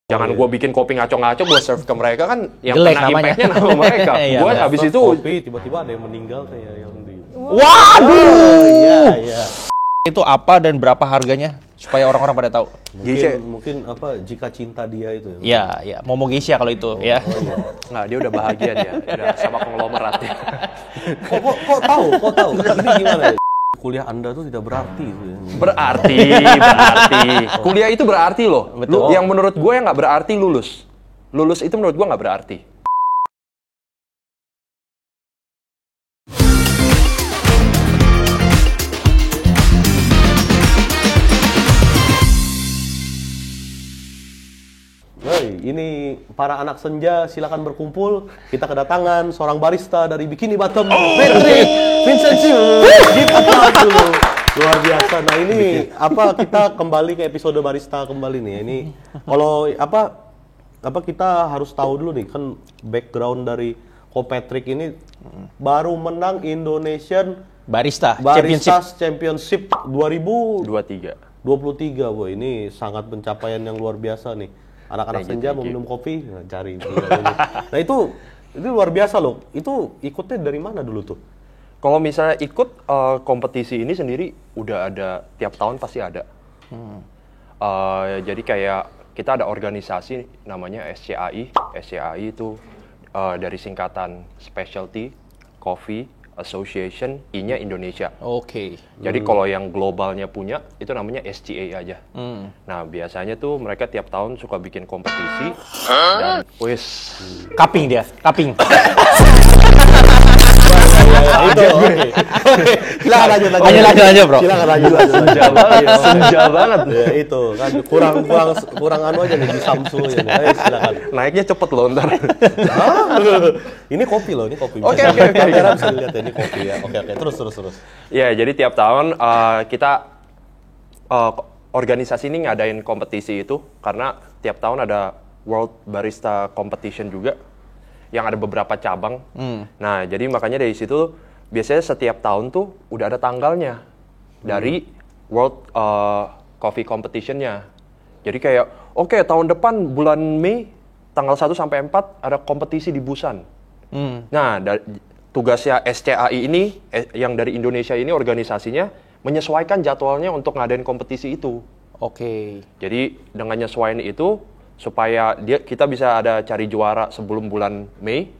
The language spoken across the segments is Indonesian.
Jangan gue bikin kopi ngaco-ngaco, gue serve ke mereka kan yang jelek kena namanya. impact-nya nama mereka. Gue abis itu kopi tiba-tiba ada yang meninggal kayak yang di. Waduh. Iya. Itu apa dan berapa harganya supaya orang-orang pada tahu? Mungkin apa jika cinta dia itu ya. Iya, iya. Momo Geisha kalau itu, ya. nggak, dia udah bahagia dia, udah sama konglomeratnya. Kok tahu? Ini gimana ya? Kuliah Anda tuh tidak berarti. Berarti. Kuliah itu berarti loh. Betul. Yang menurut gue yang nggak berarti lulus. Lulus itu menurut gue nggak berarti. Ini para anak senja silakan berkumpul. Kita kedatangan seorang barista dari Bikini Bottom, Patrick Vincencio. Dulu. Luar biasa. Nah ini apa kita kembali ke episode barista kembali nih. Ini kalau apa kita harus tahu dulu nih kan background dari Ko Patrick ini baru menang Indonesian Barista Championship 2023. 23. Wah ini sangat pencapaian yang luar biasa nih. Anak-anak senja mau minum kopi, cari. Nah itu luar biasa loh. Itu ikutnya dari mana dulu tuh? Kalau misalnya ikut kompetisi ini sendiri udah ada tiap tahun pasti ada. Jadi kayak kita ada organisasi namanya SCAI. SCAI itu dari singkatan Specialty Coffee Association, I-nya Indonesia. Oke. Jadi kalau yang globalnya punya itu namanya SCA aja. Nah biasanya tuh mereka tiap tahun suka bikin kompetisi dan Kaping dia, kaping. Silakan lanjut, bro. Silakan lanjut. senja banget. Ya, itu kan kurang anu aja nih di Samsung ya. Silakan. Naiknya cepet loh ntar. Ini kopi loh, ini kopi. Oke. Kamera bisa lihat ya, ini kopi ya. Oke. Terus. Ya, jadi tiap tahun kita organisasi ini ngadain kompetisi itu karena tiap tahun ada World Barista Competition juga yang ada beberapa cabang. Nah, jadi makanya dari situ biasanya setiap tahun tuh udah ada tanggalnya dari World Coffee Competition-nya. Jadi kayak oke, tahun depan bulan Mei tanggal 1 sampai 4 ada kompetisi di Busan. Nah, tugasnya SCAI ini yang dari Indonesia ini organisasinya menyesuaikan jadwalnya untuk ngadain kompetisi itu. Oke. Jadi dengan nyesuaiin itu supaya kita bisa ada cari juara sebelum bulan Mei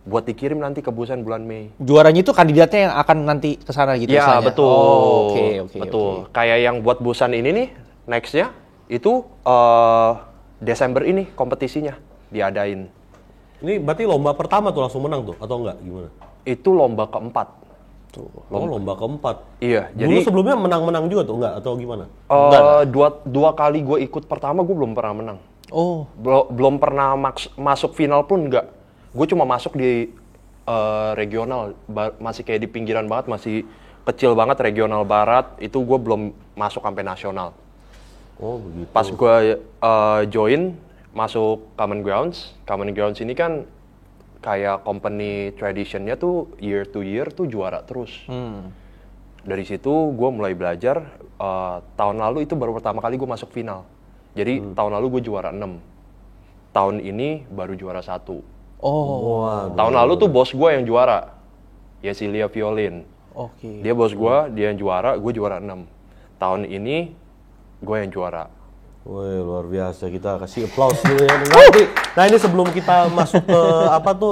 buat dikirim nanti ke Busan bulan Mei. Juaranya itu kandidatnya yang akan nanti ke sana gitu ya, misalnya? Betul. Oh, oke. Betul. Kayak yang buat Busan ini nih, next-nya itu Desember ini kompetisinya diadain. Ini berarti lomba pertama tuh langsung menang tuh atau enggak gimana? Itu lomba keempat. Lomba keempat. Iya, dulu jadi sebelumnya menang juga tuh enggak atau gimana? Dua kali gue ikut, pertama gue belum pernah menang. Oh. Belum pernah masuk final pun enggak. Gue cuma masuk di regional, masih kayak di pinggiran banget, masih kecil banget, regional barat. Itu gue belum masuk sampai nasional. Oh begitu. Pas gue join, masuk Common Grounds. Common Grounds ini kan kayak company traditionnya tuh year to year tuh juara terus. Dari situ gue mulai belajar. Tahun lalu itu baru pertama kali gue masuk final. Jadi tahun lalu gue juara 6. Tahun ini baru juara 1. Oh. Wow. Tahun lalu tuh bos gue yang juara. Yesilia Violin. Oke. Dia bos gue, dia yang juara, gue juara 6. Tahun ini gue yang juara. Wih, luar biasa. Kita kasih applause dulu ya. Nah, ini sebelum kita masuk ke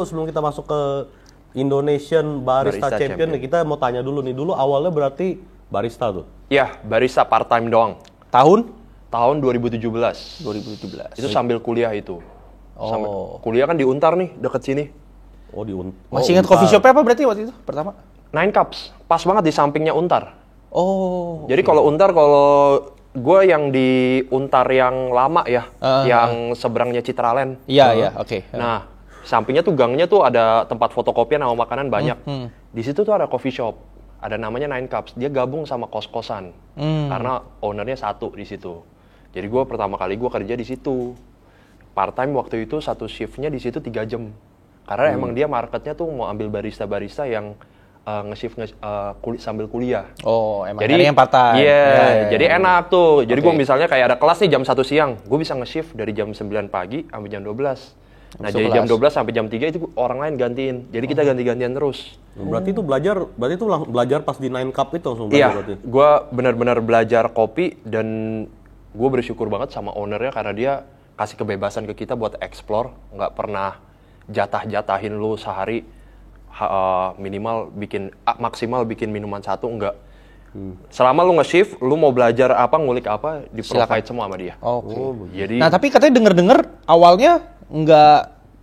sebelum kita masuk ke Indonesian Barista Champion nih, kita mau tanya dulu nih. Dulu awalnya berarti barista tuh. Ya, barista part time doang. Tahun 2017. Itu sambil kuliah itu. Kuliah kan di Untar nih, deket sini. Oh, Masih ingat coffee shop apa berarti waktu itu pertama? Nine Cups, pas banget di sampingnya Untar. Oh. Jadi kalau gue yang di Untar yang lama ya, yang seberangnya Citraland. Iya, oke. Nah, sampingnya tuh gangnya tuh ada tempat fotokopian sama makanan banyak. Di situ tuh ada coffee shop, ada namanya Nine Cups. Dia gabung sama kos-kosan, karena ownernya satu di situ. Jadi gue pertama kali gue kerja di situ. Part time waktu itu satu shiftnya di situ 3 jam. Karena emang dia marketnya tuh mau ambil barista-barista yang sambil kuliah. Oh, emang Jadi nyari yang part-time. Iya, Ya. jadi enak tuh. Jadi gue Oke. misalnya kayak ada kelas nih jam 1 siang, gue bisa nge-shift dari jam 9 pagi sampai jam 12. Nah, Masuk jadi kelas. jam 12 sampai jam 3 itu orang lain gantiin. Jadi kita ganti-gantian terus. Berarti itu belajar pas di 9 Cup itu langsung belajar Iya, berarti. gue benar-benar belajar kopi dan gue bersyukur banget sama ownernya karena dia kasih kebebasan ke kita buat explore, nggak pernah jatah-jatahin lu sehari maksimal bikin minuman satu, enggak. Selama lu nge-shift, lu mau belajar apa, ngulik apa, di-provide semua sama dia. Oke. Jadi Nah, tapi katanya denger-denger awalnya nggak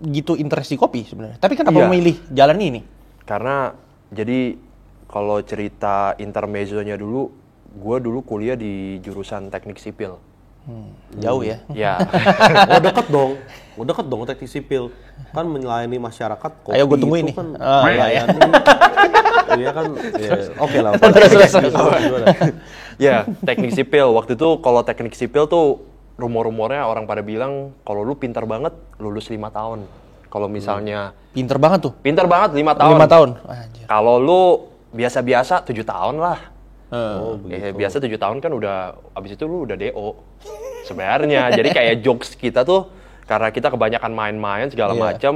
gitu interest di kopi sebenarnya. Tapi kenapa Iya. memilih jalan ini? karena jadi kalau cerita intermezzonya dulu, gue dulu kuliah di jurusan teknik sipil. Jauh ya. Ya, Oh deket dong teknik sipil. Kan melayani masyarakat kopi Ayo gua tungguin itu nih. kan Ah, iya. melayani. Iya kan, ya, oke lah. ya teknik sipil. Waktu itu kalau teknik sipil tuh rumor-rumornya orang pada bilang kalau lu pintar banget lulus 5 tahun. Kalau misalnya Pinter banget tuh. pintar banget 5 tahun. 5 tahun. Anjir. Kalau lu biasa-biasa 7 tahun lah. Oh, Biasa 7 tahun kan udah, abis itu lu udah DO sebenarnya. Jadi kayak jokes kita tuh karena kita kebanyakan main-main segala Iya. macam,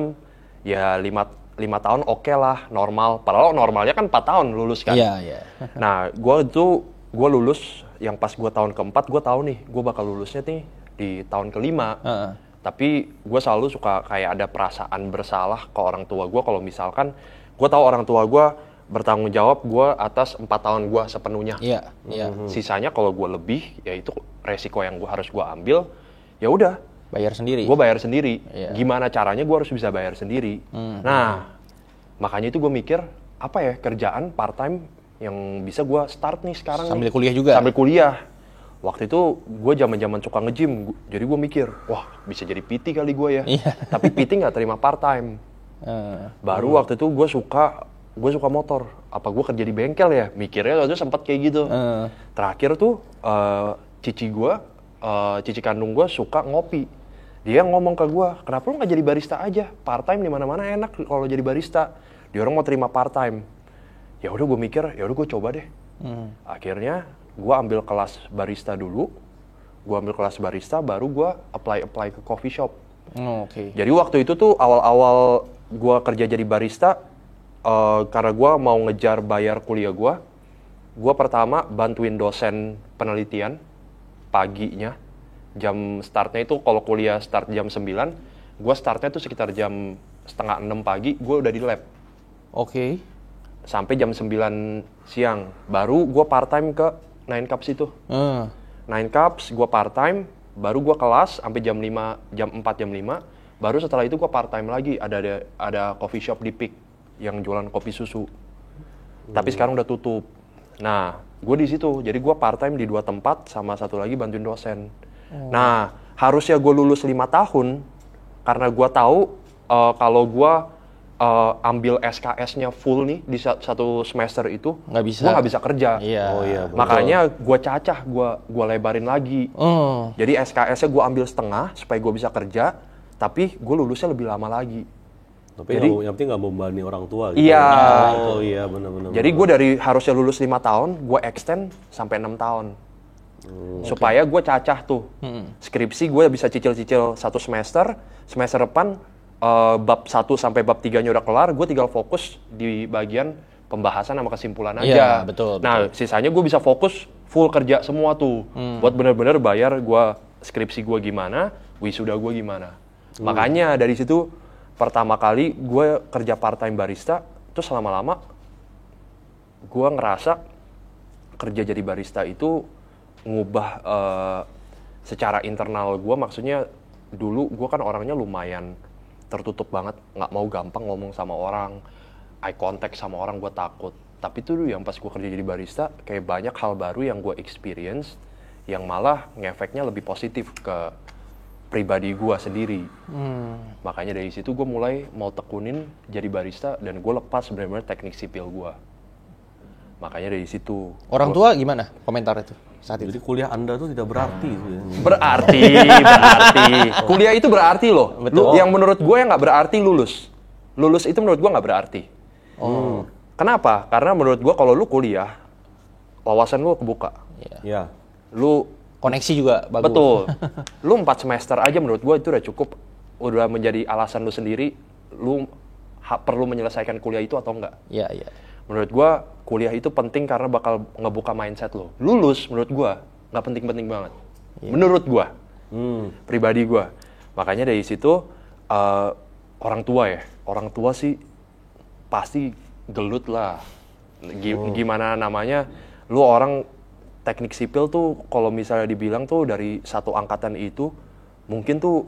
ya 5 tahun oke lah, normal. Padahal normalnya kan 4 tahun lulus kan. Iya, iya. Nah, gue lulus yang pas gue tahun keempat, gue tahu nih gue bakal lulusnya nih di tahun kelima. Heeh. Tapi gue selalu suka kayak ada perasaan bersalah ke orang tua gue kalau misalkan gue tahu orang tua gue bertanggung jawab gue atas 4 tahun gue sepenuhnya. Iya, iya. Sisanya kalau gue lebih, ya itu resiko yang harus gue ambil. Ya udah, Bayar sendiri. gue bayar sendiri. Iya. Gimana caranya gue harus bisa bayar sendiri. Nah, makanya itu gue mikir apa ya kerjaan part time yang bisa gue start nih sekarang. Sambil nih. kuliah juga? Sambil kuliah. Waktu itu gue zaman suka nge-gym, jadi gue mikir, wah bisa jadi PT kali gue ya. Iya. Tapi PT nggak terima part time. Baru waktu itu gue suka motor. Apa gue kerja di bengkel ya? Mikirnya waktu itu sempat kayak gitu. Terakhir tuh cici kandung gue suka ngopi. Dia ngomong ke gue, kenapa lu nggak jadi barista aja? Part time di mana-mana enak kalau jadi barista. Dia orang mau terima part time. Ya udah gue mikir, ya udah gue coba deh. Akhirnya gue ambil kelas barista dulu. Gue ambil kelas barista, baru gue apply ke coffee shop. Oke. Jadi waktu itu tuh awal-awal gue kerja jadi barista, karena gue mau ngejar bayar kuliah gue pertama bantuin dosen penelitian paginya. Jam startnya itu kalau kuliah start jam 9, gue startnya tuh sekitar jam 5:30 pagi, gue udah di lab. Oke. Sampai jam 9 siang, baru gue part time ke 9 Cups itu. 9 Cups, gue part time, baru gue kelas sampai jam 4, jam 5. Baru setelah itu gue part time lagi, ada coffee shop di Peak yang jualan kopi susu. Tapi sekarang udah tutup. Nah, gue di situ, jadi gue part time di 2 tempat, sama satu lagi bantuin dosen. Nah, harusnya gue lulus 5 tahun, karena gue tahu kalau gue ambil SKS-nya full nih di satu semester itu, Nggak bisa. gue nggak bisa kerja. Iya. Oh iya, betul. Makanya gue cacah, gue lebarin lagi. Oh. Jadi SKS-nya gue ambil setengah supaya gue bisa kerja, tapi gue lulusnya lebih lama lagi. Tapi Jadi- yang penting nggak membebani orang tua gitu. Iya. Oh iya, benar-benar. Jadi gue dari harusnya lulus 5 tahun, gue extend sampai 6 tahun. Supaya gue cacah tuh. Skripsi gue bisa cicil-cicil 1 semester, semester depan bab 1 sampai bab 3-nya udah kelar, gue tinggal fokus di bagian pembahasan sama kesimpulan aja. Iya, betul, Nah, sisanya gue bisa fokus full kerja semua tuh. Buat bener-bener bayar gue skripsi gue gimana, wisuda gue gimana. Makanya dari situ pertama kali gue kerja part time barista, terus lama-lama gue ngerasa kerja jadi barista itu ngubah secara internal gue. Maksudnya dulu gue kan orangnya lumayan tertutup banget, nggak mau gampang ngomong sama orang, eye contact sama orang gue takut. Tapi tuh yang pas gue kerja jadi barista, kayak banyak hal baru yang gue experience, yang malah ngefeknya lebih positif ke pribadi gue sendiri. Makanya dari situ gue mulai mau tekunin jadi barista, dan gue lepas benar-benar teknik sipil gue. Makanya dari situ. Orang tua gimana komentar itu saat itu? Jadi kuliah Anda tuh tidak berarti. Berarti. Kuliah itu berarti loh. Betul. Yang menurut gue yang nggak berarti lulus. Lulus itu menurut gue nggak berarti. Kenapa? Karena menurut gua kalau lu kuliah, wawasan lu kebuka. Ya. Lu Koneksi juga bagus. betul. Lu 4 semester aja menurut gua itu udah cukup, udah menjadi alasan lu sendiri lu perlu menyelesaikan kuliah itu atau enggak. Iya, iya. Menurut gua kuliah itu penting karena bakal ngebuka mindset lu. Lulus menurut gua nggak penting-penting banget. Menurut gua. Pribadi gua. Makanya dari situ orang tua sih pasti gelut lah. Gimana namanya, lu orang teknik sipil tuh kalau misalnya dibilang tuh dari satu angkatan itu mungkin tuh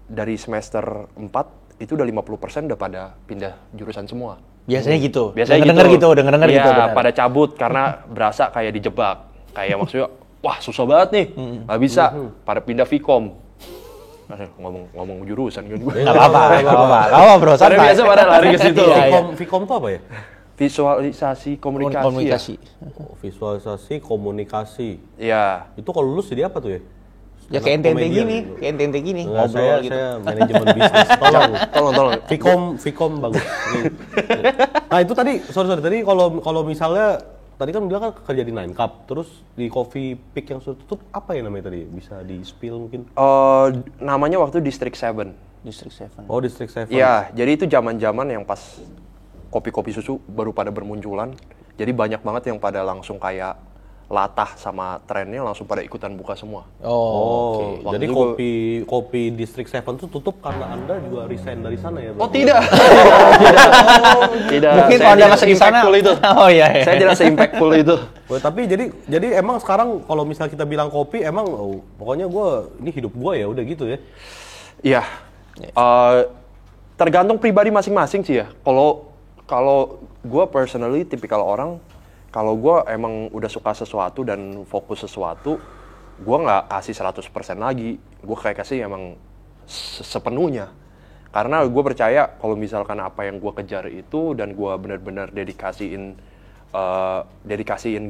dari semester 4 itu udah 50% udah pada pindah jurusan semua. Biasanya gitu. Biasanya denger gitu, denger Iya, gitu. benar. pada cabut karena berasa kayak dijebak. Kayak maksudnya, wah susah banget nih, nggak bisa. Pada pindah Vkom. Ngomong jurusan kan gue. Nggak apa-apa bro, Pada santai. biasa pada lari ke situ. Iya. Vkom itu apa ya? Visualisasi komunikasi. Oh, visualisasi komunikasi. Ya. Itu kalau lulus jadi apa tuh ya? Ya kayak ente gini, Enggak, ngobrol gitu. saya manajemen bisnis. Tolong. Vkom bagus. Nah itu tadi, sorry tadi kalau misalnya tadi kan bilang kan kerja di 9 Cup, terus di Coffee Peak yang sudah tutup apa ya namanya tadi? Bisa di spill mungkin? Namanya waktu District 7. District 7. Oh District 7. Iya, jadi itu zaman-zaman yang pas kopi-kopi susu baru pada bermunculan. Jadi banyak banget yang pada langsung kayak latah sama trennya langsung pada ikutan buka semua. Oh, Waktu jadi itu kopi District 7 itu tutup karena Anda juga resign dari sana ya, Bro? Oh tidak. Tidak. Mungkin Saya kalau Anda tidak masih di sana. se-impactful itu. Oh iya. Saya tidak se-impactful itu. Oh, tapi jadi emang sekarang kalau misal kita bilang kopi emang pokoknya ini hidup gue ya udah gitu ya. Iya. Tergantung pribadi masing-masing sih ya. Kalau gue personally tipikal orang, kalau gue emang udah suka sesuatu dan fokus sesuatu, gue nggak kasih 100% lagi. Gue kayak kasih emang sepenuhnya. Karena gue percaya kalau misalkan apa yang gue kejar itu dan gue benar-benar dedikasiin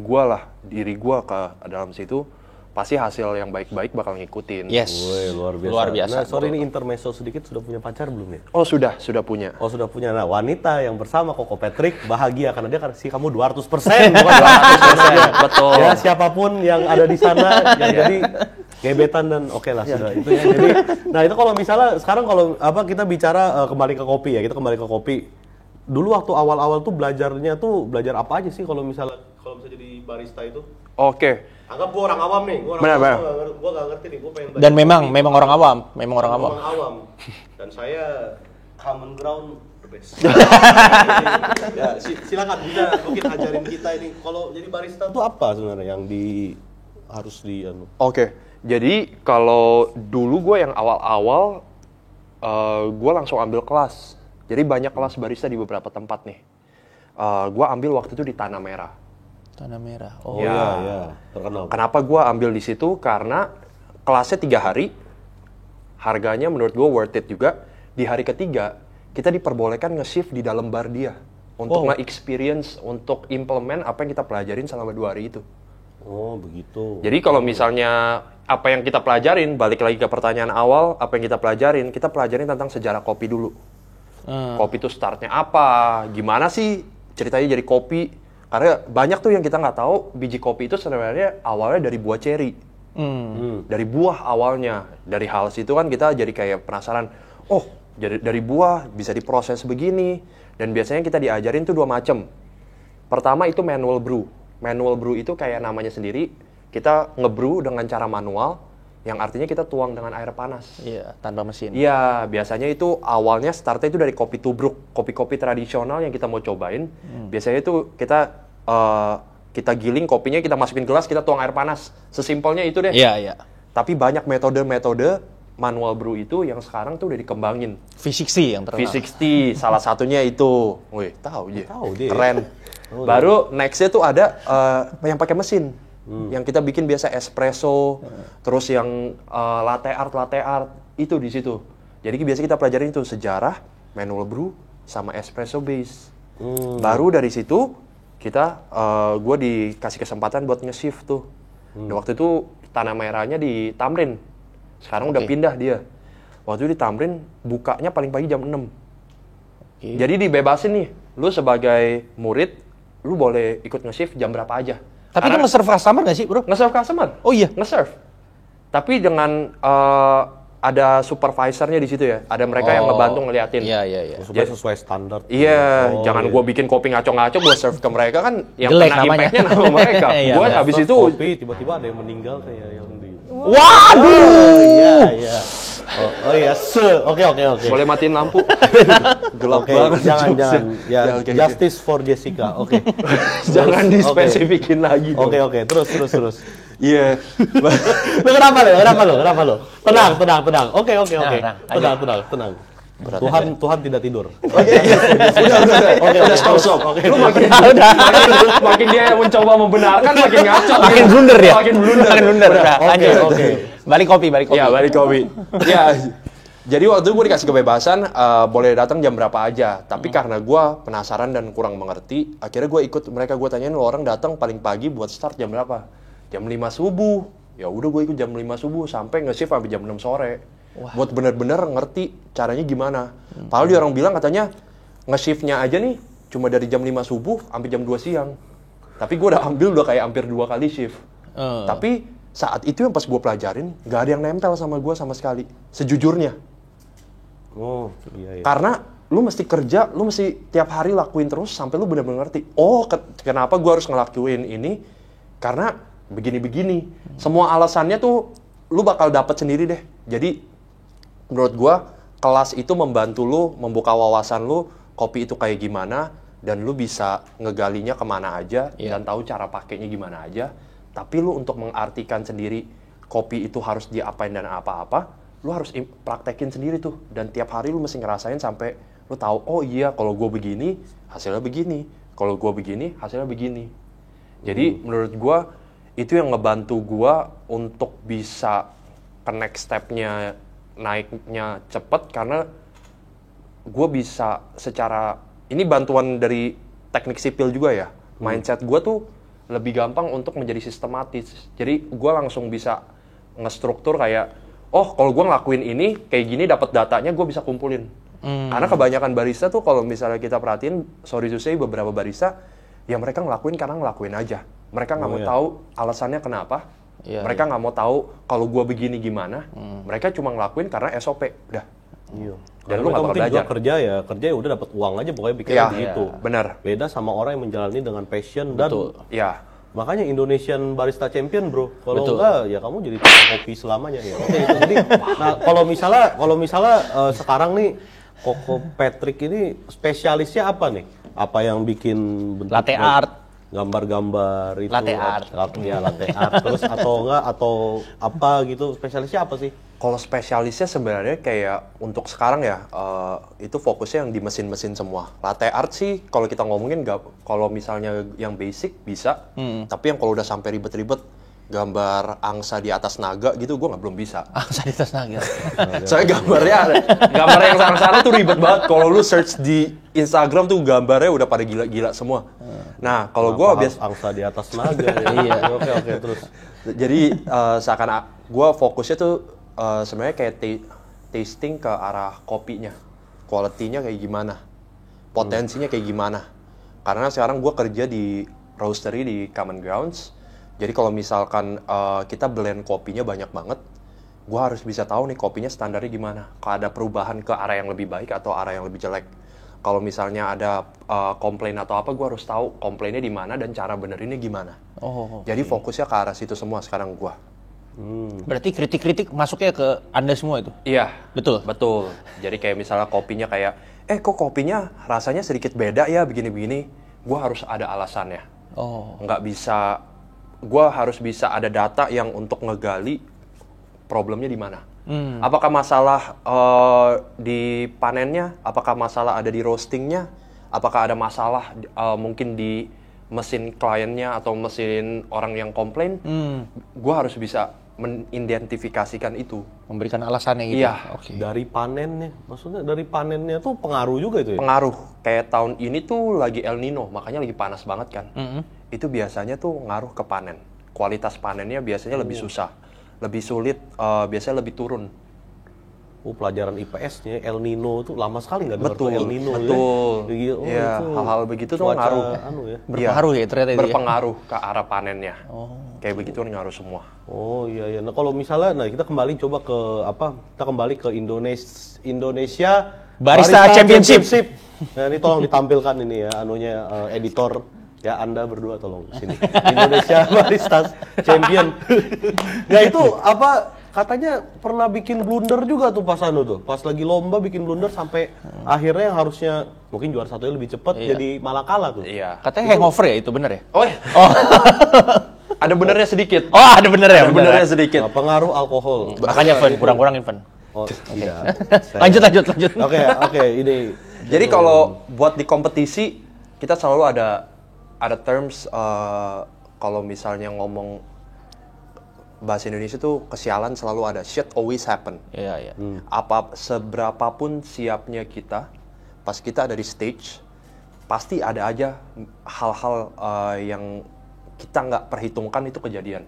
gue lah, diri gue ke dalam situ, pasti hasil yang baik-baik bakal ngikutin. Yes. Woi, luar biasa. Nah, sorry ini intermezzo sedikit, sudah punya pacar belum ya? Oh sudah punya. Oh sudah punya. Nah wanita yang bersama Koko Patrick bahagia karena dia kasih kamu 200%. Bukan 200%. Betul. Ya siapapun yang ada di sana yang jadi gebetan dan oke lah sudah itu ya. Jadi, nah itu kalau misalnya sekarang kalau kita bicara kembali ke kopi ya, kita kembali ke kopi. Dulu waktu awal-awal tuh belajar apa aja sih kalau misalnya jadi barista itu? Oke. Anggap gua orang awam nih, gua nggak ngerti nih, gua pengen belajar. Dan memang orang awam, Orang awam. Dan saya common ground the best. Ya, silakan bisa mungkin ajarin kita ini. Kalau jadi barista itu apa sebenarnya yang harus di Oke. Jadi kalau dulu gue yang awal-awal gue langsung ambil kelas. Jadi banyak kelas barista di beberapa tempat nih. Gue ambil waktu itu di Tanah Merah. Tanah Merah. Oh Ya. iya, terkenal. Kenapa gue ambil di situ? Karena kelasnya 3 hari, harganya menurut gue worth it juga. Di hari ketiga, kita diperbolehkan nge-shift di dalam bar dia. Untuk nge-experience, untuk implement apa yang kita pelajarin selama 2 hari itu. Oh begitu. Jadi kalau misalnya apa yang kita pelajarin, balik lagi ke pertanyaan awal, apa yang kita pelajarin tentang sejarah kopi dulu. Kopi itu startnya apa, gimana sih ceritanya jadi kopi. Karena banyak tuh yang kita nggak tahu, biji kopi itu sebenarnya awalnya dari buah ceri. Dari buah awalnya. Dari hal situ kan kita jadi kayak penasaran, oh dari buah bisa diproses begini. Dan biasanya kita diajarin tuh 2 macam. Pertama itu manual brew. Manual brew itu kayak namanya sendiri, kita nge-brew dengan cara manual, yang artinya kita tuang dengan air panas. Iya, tanpa mesin. Iya, biasanya itu awalnya startnya itu dari kopi tubruk, kopi-kopi tradisional yang kita mau cobain. Biasanya itu kita giling kopinya, kita masukin gelas, kita tuang air panas. Sesimpelnya itu deh. Iya. Tapi banyak metode-metode manual brew itu yang sekarang tuh udah dikembangin. V60 yang terkenal. V60, salah satunya itu. Wih, tahu dia. Tahu dia. Keren. Baru nextnya tuh ada yang pakai mesin. Yang kita bikin biasa espresso, terus yang latte art itu di situ. Jadi biasa kita pelajarin itu sejarah, manual brew, sama espresso base. Baru dari situ gue dikasih kesempatan buat nge-shift tuh. Dan waktu itu Tanah Merahnya di Tamrin. Sekarang udah pindah dia. Waktu itu di Tamrin bukanya paling pagi jam 6. Jadi dibebasin nih. lu sebagai murid, lu boleh ikut nge-shift jam berapa aja. Tapi itu nge-serve customer nggak sih, bro? Nge-serve customer. Oh iya? Nge-serve. Tapi dengan ada supervisornya di situ ya. Ada mereka yang ngebantu ngeliatin. Iya. Supaya sesuai standar. Iya, jangan gua bikin kopi ngaco-ngaco, gua serve ke mereka kan yang Jelek kena namanya. impact-nya nama mereka. Iya, Gua benar. habis itu Kopi tiba-tiba ada yang meninggal kayak yang di. Waduh! Iya. Oh iya, oke. boleh matiin lampu. Gelap Oke, banget. jangan. Ya, Ya, oke. justice for Jessica. Oke. Jangan Terus, dispesifikin lagi dong. Oke. Terus. Iya. Lu kenapa lo? Tenang. Oke. Tenang. Tuhan tidak tidur. Oke. Stop. Lu makin dia mencoba membenarkan makin ngaco. Makin blunder ya? Makin blunder. Udah, lanjut. Oke. Balik kopi. Iya, balik kopi. Ya. Jadi waktu itu gue dikasih kebebasan, boleh datang jam berapa aja. Tapi karena gue penasaran dan kurang mengerti, akhirnya gue ikut mereka. Gue tanyain, lo orang datang paling pagi buat start jam berapa? Jam 5 subuh. Ya udah gue ikut jam 5 subuh sampai nge-shift sampai jam 6 sore. Buat bener-bener ngerti caranya gimana. Padahal dia orang bilang katanya nge-shiftnya aja nih cuma dari jam 5 subuh sampai jam 2 siang. Tapi gue udah kayak hampir 2 kali shift. Tapi saat itu yang pas gue pelajarin, gak ada yang nempel sama gue sama sekali. Sejujurnya. Oh, iya. Karena lu mesti kerja, lu mesti tiap hari lakuin terus sampai lu benar-benar ngerti. Oh, kenapa gue harus ngelakuin ini? Karena begini-begini. Semua alasannya tuh lu bakal dapat sendiri deh. Jadi menurut gue kelas itu membantu lu membuka wawasan lu, kopi itu kayak gimana, dan lu bisa ngegalinya kemana aja dan tahu cara pakainya gimana aja. Tapi lu untuk mengartikan sendiri kopi itu harus diapain dan apa-apa, lu harus praktekin sendiri tuh. Dan tiap hari lu mesti ngerasain sampai lu tahu, oh iya kalau gue begini, hasilnya begini. Kalau gue begini, hasilnya begini. Jadi menurut gue, itu yang ngebantu gue untuk bisa ke next step-nya, naiknya cepet. Karena gue bisa secara, ini bantuan dari teknik sipil juga ya. Mindset gue tuh lebih gampang untuk menjadi sistematis. Jadi gue langsung bisa ngestruktur kayak, oh kalau gue ngelakuin ini kayak gini, dapat datanya gue bisa kumpulin. Karena kebanyakan barista tuh kalau misalnya kita perhatiin, sorry to say, beberapa barista ya mereka ngelakuin karena ngelakuin aja. Mereka nggak mau tahu alasannya kenapa. Mereka nggak mau tahu kalau gue begini gimana. Mereka cuma ngelakuin karena SOP. Udah. Iya. Dan lu nggak bakal belajar. Kerja ya udah dapat uang aja pokoknya bikin gitu. Benar. Beda sama orang yang menjalani dengan passion dan Iya. makanya Indonesian Barista Champion, bro. Kalau enggak ya kamu jadi tukang kopi selamanya ya. Oke, itu. Jadi nah kalau misalnya sekarang nih Koko Patrick ini spesialisnya apa nih? Apa yang bikin bentuk Latte art, gambar-gambar itu? Latte art. Ya, latte art. Terus atau apa gitu? Spesialisnya apa sih? Kalau spesialisnya sebenarnya kayak untuk sekarang ya, itu fokusnya yang di mesin-mesin semua. Latte art sih kalau kita ngomongin kalau misalnya yang basic bisa, tapi yang kalau udah sampai ribet-ribet, gambar angsa di atas naga gitu, gue belum bisa. Angsa di atas naga. Soalnya gambar yang sana-sana tuh ribet banget. Kalau lu search di Instagram tuh gambarnya udah pada gila-gila semua. Nah kalau gue biasa angsa di atas naga. Iya. Oke terus. Jadi seakan gue fokusnya tuh sebenarnya kayak tasting ke arah kopinya, quality-nya kayak gimana, potensinya kayak gimana. Karena sekarang gue kerja di roastery di Common Grounds. Jadi kalau misalkan kita blend kopinya banyak banget, gue harus bisa tahu nih kopinya standarnya gimana. Kalau ada perubahan ke arah yang lebih baik atau arah yang lebih jelek. Kalau misalnya ada komplain atau apa, gue harus tahu komplainnya di mana dan cara benerinnya gimana. Jadi fokusnya ke arah situ semua sekarang gue. Berarti kritik-kritik masuknya ke Anda semua itu? Iya. Betul. Jadi kayak misalnya kopinya kayak, kok kopinya rasanya sedikit beda ya begini-begini. Gue harus ada alasannya. Nggak bisa, gue harus bisa ada data yang untuk ngegali problemnya di mana. Apakah masalah di panennya? Apakah masalah ada di roastingnya? Apakah ada masalah mungkin di mesin kliennya atau mesin orang yang komplain? Gue harus bisa mengidentifikasikan itu. Memberikan alasannya gitu? Iya. Okay. Dari panennya, maksudnya dari panennya tuh pengaruh juga itu ya? Pengaruh. Kayak tahun ini tuh lagi El Nino, makanya lagi panas banget kan. Itu biasanya tuh ngaruh ke panen. Kualitas panennya biasanya lebih susah. Lebih sulit, biasanya lebih turun. Pelajaran IPS-nya El Nino tuh lama sekali nggak dengar tuh Betul, El Nino. betul. Ya. Iya, itu hal-hal begitu tuh cuaca, ngaruh. ya. Berpengaruh ya ternyata itu ya? Berpengaruh ke arah panennya. Kayak begitu kan ngaruh semua. Oh iya. Nah kalau misalnya, kita kembali coba ke Kita kembali ke Indonesia Barista Championship. Nah ini tolong ditampilkan ini ya, editor. Ya Anda berdua tolong sini. Indonesia Barista Champion. Nah itu katanya pernah bikin blunder juga tuh pas pas lagi lomba bikin blunder sampai akhirnya yang harusnya mungkin juara satunya lebih cepat jadi malah kalah tuh. Iya. Katanya hangover ya itu bener ya? Oh. Ada benernya sedikit. Oh ada bener ya? Ada benernya sedikit. Nah, pengaruh alkohol. Makanya Van, kurang-kurangin Van. Oh tidak. Lanjut. Oke, ini. Jadi kalau buat di kompetisi kita selalu ada terms kalau misalnya ngomong bahasa Indonesia tuh kesialan selalu ada, shit always happen. Iya. Seberapapun siapnya kita, pas kita ada di stage, pasti ada aja hal-hal yang kita nggak perhitungkan itu kejadian.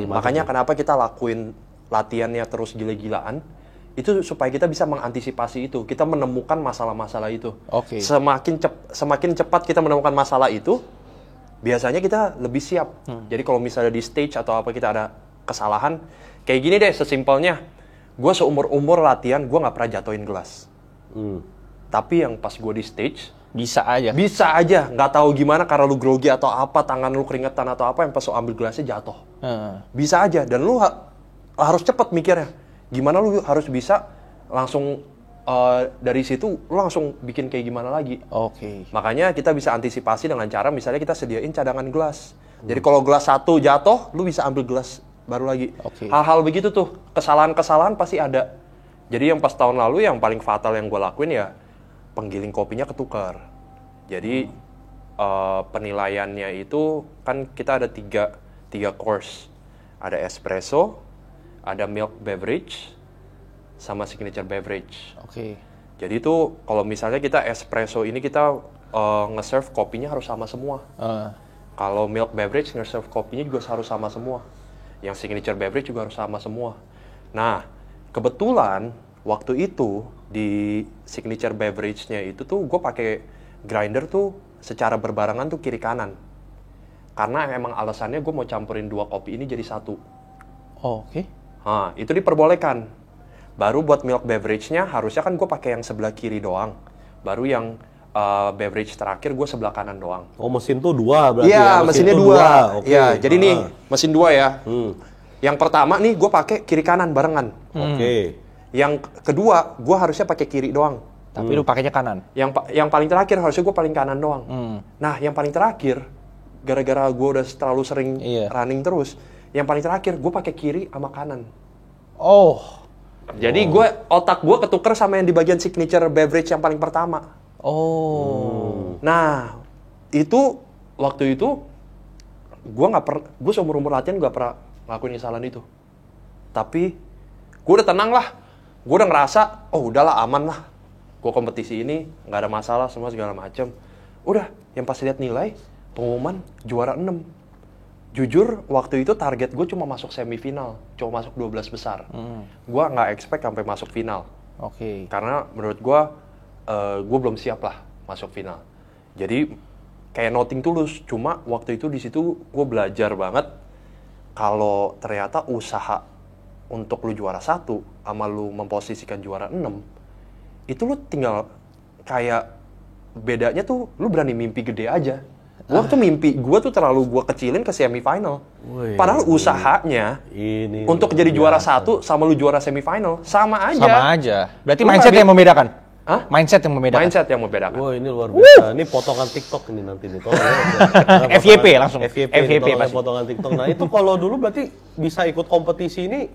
Makanya kenapa kita lakuin latihannya terus gila-gilaan, itu supaya kita bisa mengantisipasi itu. Kita menemukan masalah-masalah itu. Oke. Semakin cepat kita menemukan masalah itu, biasanya kita lebih siap. Jadi kalau misalnya di stage atau apa kita ada kesalahan, kayak gini deh sesimpelnya, gue seumur-umur latihan, gue nggak pernah jatuhin gelas. Tapi yang pas gue di stage, Bisa aja. nggak tahu gimana karena lu grogi atau apa, tangan lu keringetan atau apa, yang pas lu ambil gelasnya jatuh. Bisa aja, dan lu harus cepet mikirnya. Gimana lu harus bisa langsung dari situ lu langsung bikin kayak gimana lagi. Oke. Makanya kita bisa antisipasi dengan cara misalnya kita sediain cadangan gelas. Jadi kalau gelas satu jatuh, lu bisa ambil gelas baru lagi. Oke. Hal-hal begitu tuh, kesalahan-kesalahan pasti ada. Jadi yang pas tahun lalu yang paling fatal yang gue lakuin ya penggiling kopinya ketukar. Jadi penilaiannya itu kan kita ada tiga course. Ada espresso, ada milk beverage, sama signature beverage. Oke. Jadi itu kalau misalnya kita espresso ini kita nge-serve kopinya harus sama semua. Kalau milk beverage nge-serve kopinya juga harus sama semua. Yang signature beverage juga harus sama semua. Nah, kebetulan waktu itu di signature beverage-nya itu tuh gue pakai grinder tuh secara berbarengan tuh kiri kanan. Karena emang alasannya gue mau campurin 2 kopi ini jadi satu. Oke. Nah, itu diperbolehkan. Baru buat milk beverage-nya harusnya kan gue pakai yang sebelah kiri doang. Baru yang beverage terakhir gue sebelah kanan doang. Oh mesin tuh 2 berarti Iya, ya? mesinnya tuh 2. Oke. Iya, jadi nih mesin 2 ya. Yang pertama nih gue pakai kiri kanan barengan. Oke. Yang kedua gue harusnya pakai kiri doang. Tapi lu pakainya kanan. Yang paling terakhir harusnya gue paling kanan doang. Nah, yang paling terakhir gara-gara gue udah terlalu sering running terus, yang paling terakhir gue pakai kiri sama kanan. Jadi otak gue ketuker sama yang di bagian signature beverage yang paling pertama. Nah, itu waktu itu gue seumur-umur latihan gak pernah ngelakuin kesalahan itu. Tapi gue udah tenang lah, gue udah ngerasa, oh udahlah aman lah. Gue kompetisi ini nggak ada masalah semua segala macam. Udah, yang pas lihat nilai pengumuman juara 6. Jujur waktu itu target gue cuma masuk semifinal, cuma masuk 12 besar. Gue nggak expect sampai masuk final. Oke. Karena menurut gue belum siap lah masuk final. Jadi kayak nothing tulus. Cuma waktu itu di situ gue belajar banget kalau ternyata usaha untuk lu juara 1 sama lu memposisikan juara 6 itu lu tinggal kayak bedanya tuh lu berani mimpi gede aja. Gue tuh mimpi gue tuh terlalu gue kecilin ke semifinal. Padahal usahanya ini untuk jadi juara 1 sama lu juara semifinal sama aja. Sama aja. Berarti Lu mindset nggak yang membedakan. Hah? Mindset yang membedakan. Mindset yang membedakan. Wah ini luar biasa. Ini potongan TikTok ini nanti nih. FYP langsung. FYP pasti. potongan TikTok. Nah itu kalau dulu berarti bisa ikut kompetisi ini,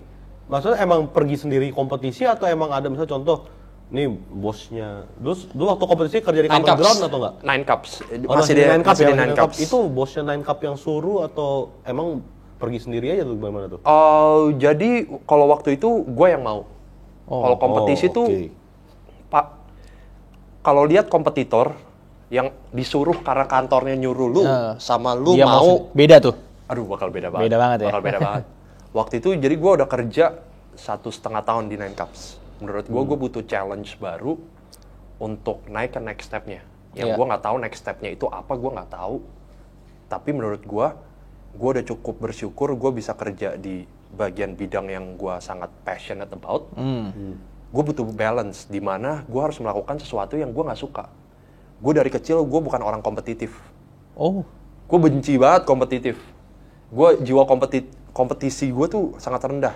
maksudnya emang pergi sendiri kompetisi atau emang ada misalnya contoh, nih bosnya, dulu waktu kompetisi kerja di Common Ground atau enggak? 9 Cups. Masih di Nine Cup masih ya? di 9 Cups. Itu bosnya 9 Cup yang suruh atau emang pergi sendiri aja tuh gimana tuh? Jadi kalau waktu itu gue yang mau. Kalau kompetisi tuh Pak, kalau lihat kompetitor yang disuruh karena kantornya nyuruh lu sama lu Dia mau beda tuh. aduh bakal beda banget. Beda banget ya. Bakal beda banget. Waktu itu jadi gue udah kerja 1,5 tahun di 9 Cups. Menurut gue butuh challenge baru untuk naik ke next step-nya. Yang Iya. gue nggak tahu next step-nya itu apa, gue nggak tahu. Tapi menurut gue udah cukup bersyukur gue bisa kerja di bagian bidang yang gue sangat passionate about. Gue butuh balance, di mana gue harus melakukan sesuatu yang gue nggak suka. Gue dari kecil, gue bukan orang kompetitif. Oh, Gue benci banget kompetitif. Gue jiwa kompetisi gue tuh sangat rendah.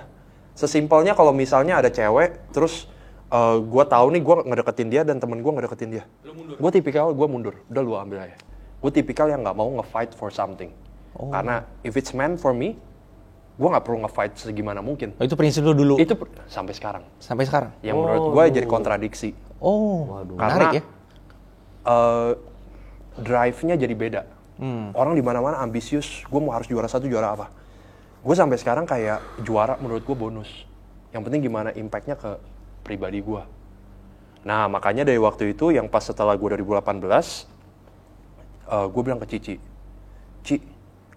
Sesimpelnya kalau misalnya ada cewek, terus gue tahu nih gue ngedeketin dia dan temen gue ngedeketin dia. Gue tipikal, gue mundur. Udah lu ambil aja. Gue tipikal yang nggak mau nge-fight for something. Karena if it's meant for me, gue nggak perlu nge-fight segimana mungkin. itu prinsip lu dulu Itu sampai sekarang. sampai sekarang. Yang menurut gue jadi kontradiksi. Oh, Waduh. menarik ya. Drive-nya jadi beda. Orang di mana-mana ambisius, gue mau harus juara satu, juara apa. Gue sampai sekarang kayak juara menurut gue bonus. Yang penting gimana impact-nya ke pribadi gue. Nah, makanya dari waktu itu, yang pas setelah gue 2018, gue bilang ke Cici,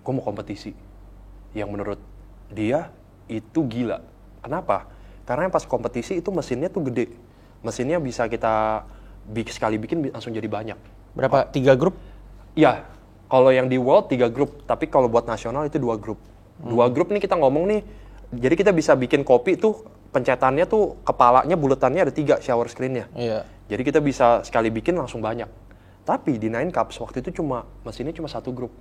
gue mau kompetisi. Yang menurut dia itu gila. Kenapa? Karena yang pas kompetisi itu mesinnya tuh gede. Mesinnya bisa kita sekali bikin langsung jadi banyak. Berapa? 3 grup? Iya, kalau yang di World 3 grup, tapi kalau buat nasional itu 2 grup. 2 grup nih kita ngomong nih, jadi kita bisa bikin kopi tuh, pencetannya tuh kepalanya, buletannya ada 3 shower screen-nya. Iya. Jadi kita bisa sekali bikin langsung banyak. Tapi di Nine Cups waktu itu mesinnya cuma 1 grup.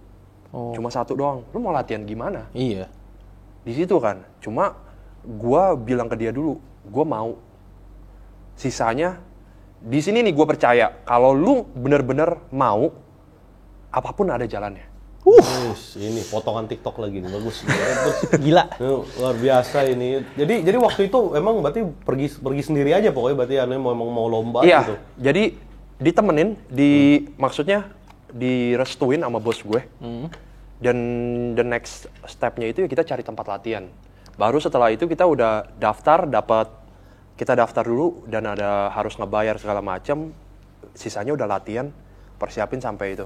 Cuma 1 doang. Lu mau latihan gimana? Iya. Di situ kan. Cuma gua bilang ke dia dulu, gua mau. Sisanya di sini nih gue percaya kalau lu bener-bener mau, apapun ada jalannya. Ini potongan TikTok lagi nih, bagus. Bagus. Gila. Luar biasa ini. Jadi waktu itu emang berarti pergi sendiri aja pokoknya, berarti ane mau lomba Iya. gitu. Jadi ditemenin, maksudnya direstuin sama bos gue. Dan the next step-nya itu ya kita cari tempat latihan. Baru setelah itu kita udah kita daftar dulu dan ada harus ngebayar segala macam. Sisanya udah latihan, persiapin sampai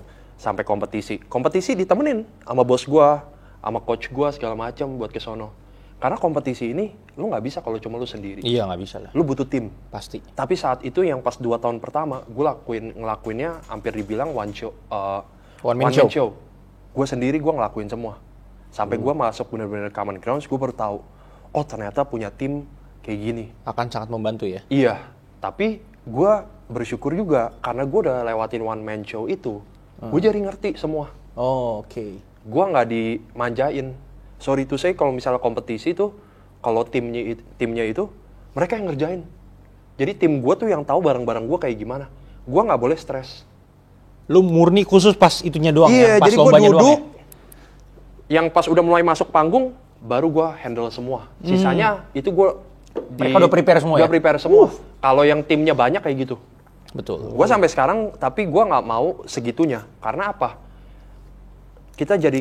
kompetisi. Kompetisi ditemenin sama bos gua, sama coach gua segala macam buat ke sono. Karena kompetisi ini lu nggak bisa kalau cuma lu sendiri. Iya, nggak bisa lah. Lu butuh tim. Pasti. Tapi saat itu yang pas 2 tahun pertama, gue ngelakuinnya hampir dibilang one man show. Gue sendiri gue ngelakuin semua. Sampai gue masuk bener-bener Common Grounds, gue baru tahu, oh ternyata punya tim kayak gini. Akan sangat membantu ya. Iya, tapi gue bersyukur juga karena gue udah lewatin one man show itu, gue jadi ngerti semua. Oh, oke. Gue nggak dimanjain. Sorry to say, kalau misalnya kompetisi tuh, kalau timnya itu mereka yang ngerjain. Jadi tim gue tuh yang tahu barang-barang gue kayak gimana. Gue nggak boleh stres. Lu murni khusus pas itunya doang Iya, ya? Pas jadi gue lombanya duduk. doang ya? Yang pas udah mulai masuk panggung, baru gue handle semua. Sisanya itu gue Mereka udah prepare semua udah ya? prepare semua. Kalau yang timnya banyak kayak gitu. Betul. Gue sampai sekarang, tapi gue nggak mau segitunya. Karena apa? Kita jadi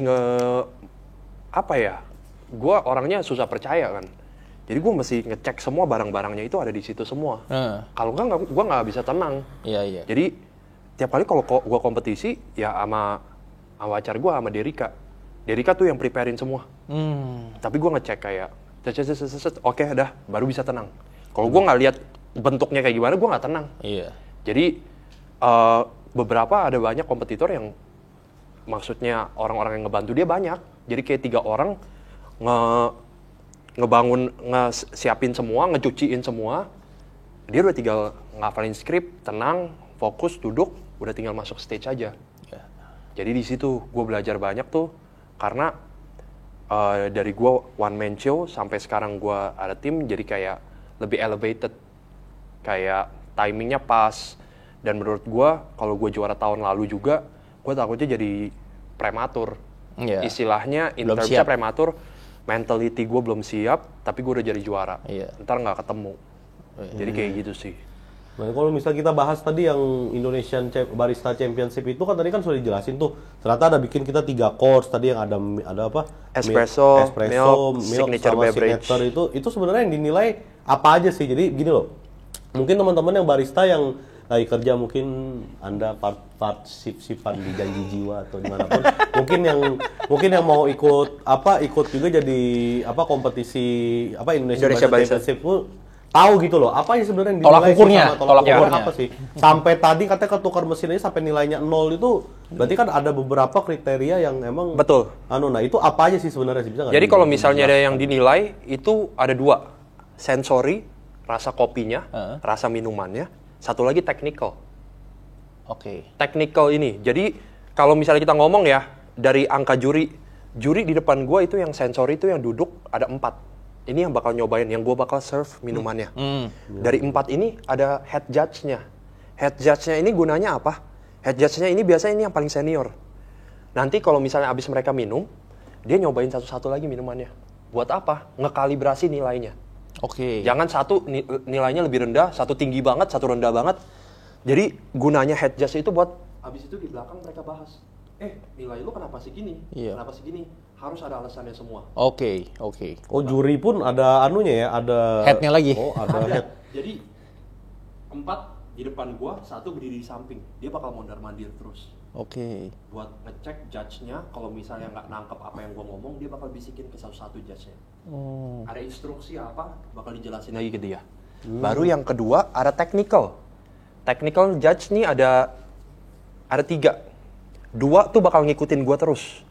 gue orangnya susah percaya kan. Jadi gue mesti ngecek semua barang-barangnya itu ada di situ semua. Kalau enggak, gue nggak bisa tenang. Iya. Jadi tiap kali kalau gue kompetisi, ya sama pacar gue, sama Derika. Derika tuh yang preparein semua. Tapi gue ngecek kayak, oke dah, baru bisa tenang. Kalau gue nggak lihat bentuknya kayak gimana, gue nggak tenang. Iya. Jadi beberapa ada banyak kompetitor yang maksudnya orang-orang yang ngebantu dia banyak. Jadi kayak 3 orang siapin semua, ngecuciin semua. Dia udah tinggal ngafalin skrip, tenang, fokus, duduk, udah tinggal masuk stage aja. Yeah. Jadi di situ gue belajar banyak tuh, karena dari gue one man show sampai sekarang gue ada tim, jadi kayak lebih elevated, kayak timingnya pas. Dan menurut gue, kalau gue juara tahun lalu juga, gue takutnya jadi prematur. Yeah. Istilahnya, in Belum terms-nya siap. prematur, mentality gue belum siap, tapi gue udah jadi juara. Iya. Ntar nggak ketemu. Jadi kayak gitu sih. Nah, kalau misalnya kita bahas tadi yang Indonesian Barista Championship itu kan tadi kan sudah dijelasin tuh. Ternyata ada bikin kita 3 course tadi yang ada apa? Espresso, milk signature sama beverage. signature itu sebenarnya yang dinilai apa aja sih? Jadi gini loh. Mungkin teman-teman yang barista yang lagi kerja, mungkin Anda part sip-sipan di Janji Jiwa atau dimanapun, mungkin yang mau ikut juga jadi kompetisi Indonesia Barista Barista. Championship pun tahu gitu loh, apa yang sebenarnya yang Tolak dinilai sih ukurnya, sama tolak ukurnya ukurnya. apa sih? Sampai tadi katanya ketukar mesin aja sampai nilainya 0 itu, berarti kan ada beberapa kriteria yang emang Betul. nah itu apa aja sih sebenarnya sih, bisa nggak Jadi kalau di- misalnya ada dijelaskan? yang dinilai itu ada 2, sensory, rasa kopinya, Heeh. rasa minumannya, satu lagi technical. Oke. Technical ini, jadi kalau misalnya kita ngomong ya dari angka juri di depan gua itu yang sensory itu yang duduk ada 4. Ini yang bakal nyobain, yang gua bakal serve minumannya. Dari 4 ini ada head judge-nya. Head judge-nya ini gunanya apa? Head judge-nya ini biasanya ini yang paling senior. Nanti kalau misalnya abis mereka minum, dia nyobain satu-satu lagi minumannya. Buat apa? Ngekalibrasi nilainya. Oke. Jangan satu nilainya lebih rendah, satu tinggi banget, satu rendah banget. Jadi gunanya head judge itu buat abis itu di belakang mereka bahas. Nilai lu kenapa sih gini? Iya. Kenapa sih gini? Harus ada alasannya semua. Oke. Oh, juri pun ada anunya ya, ada Head-nya lagi. Oh, ada head. Jadi 4 di depan gua, 1 berdiri di samping. Dia bakal mondar-mandir terus. Oke. Buat ngecek judge-nya, kalau misalnya nggak nangkep apa yang gua ngomong, dia bakal bisikin ke satu-satu judge-nya. Ada instruksi apa, bakal dijelasin lagi ke dia. Baru yang kedua, ada technical. Technical judge nih ada 3. 2 tuh bakal ngikutin gua terus.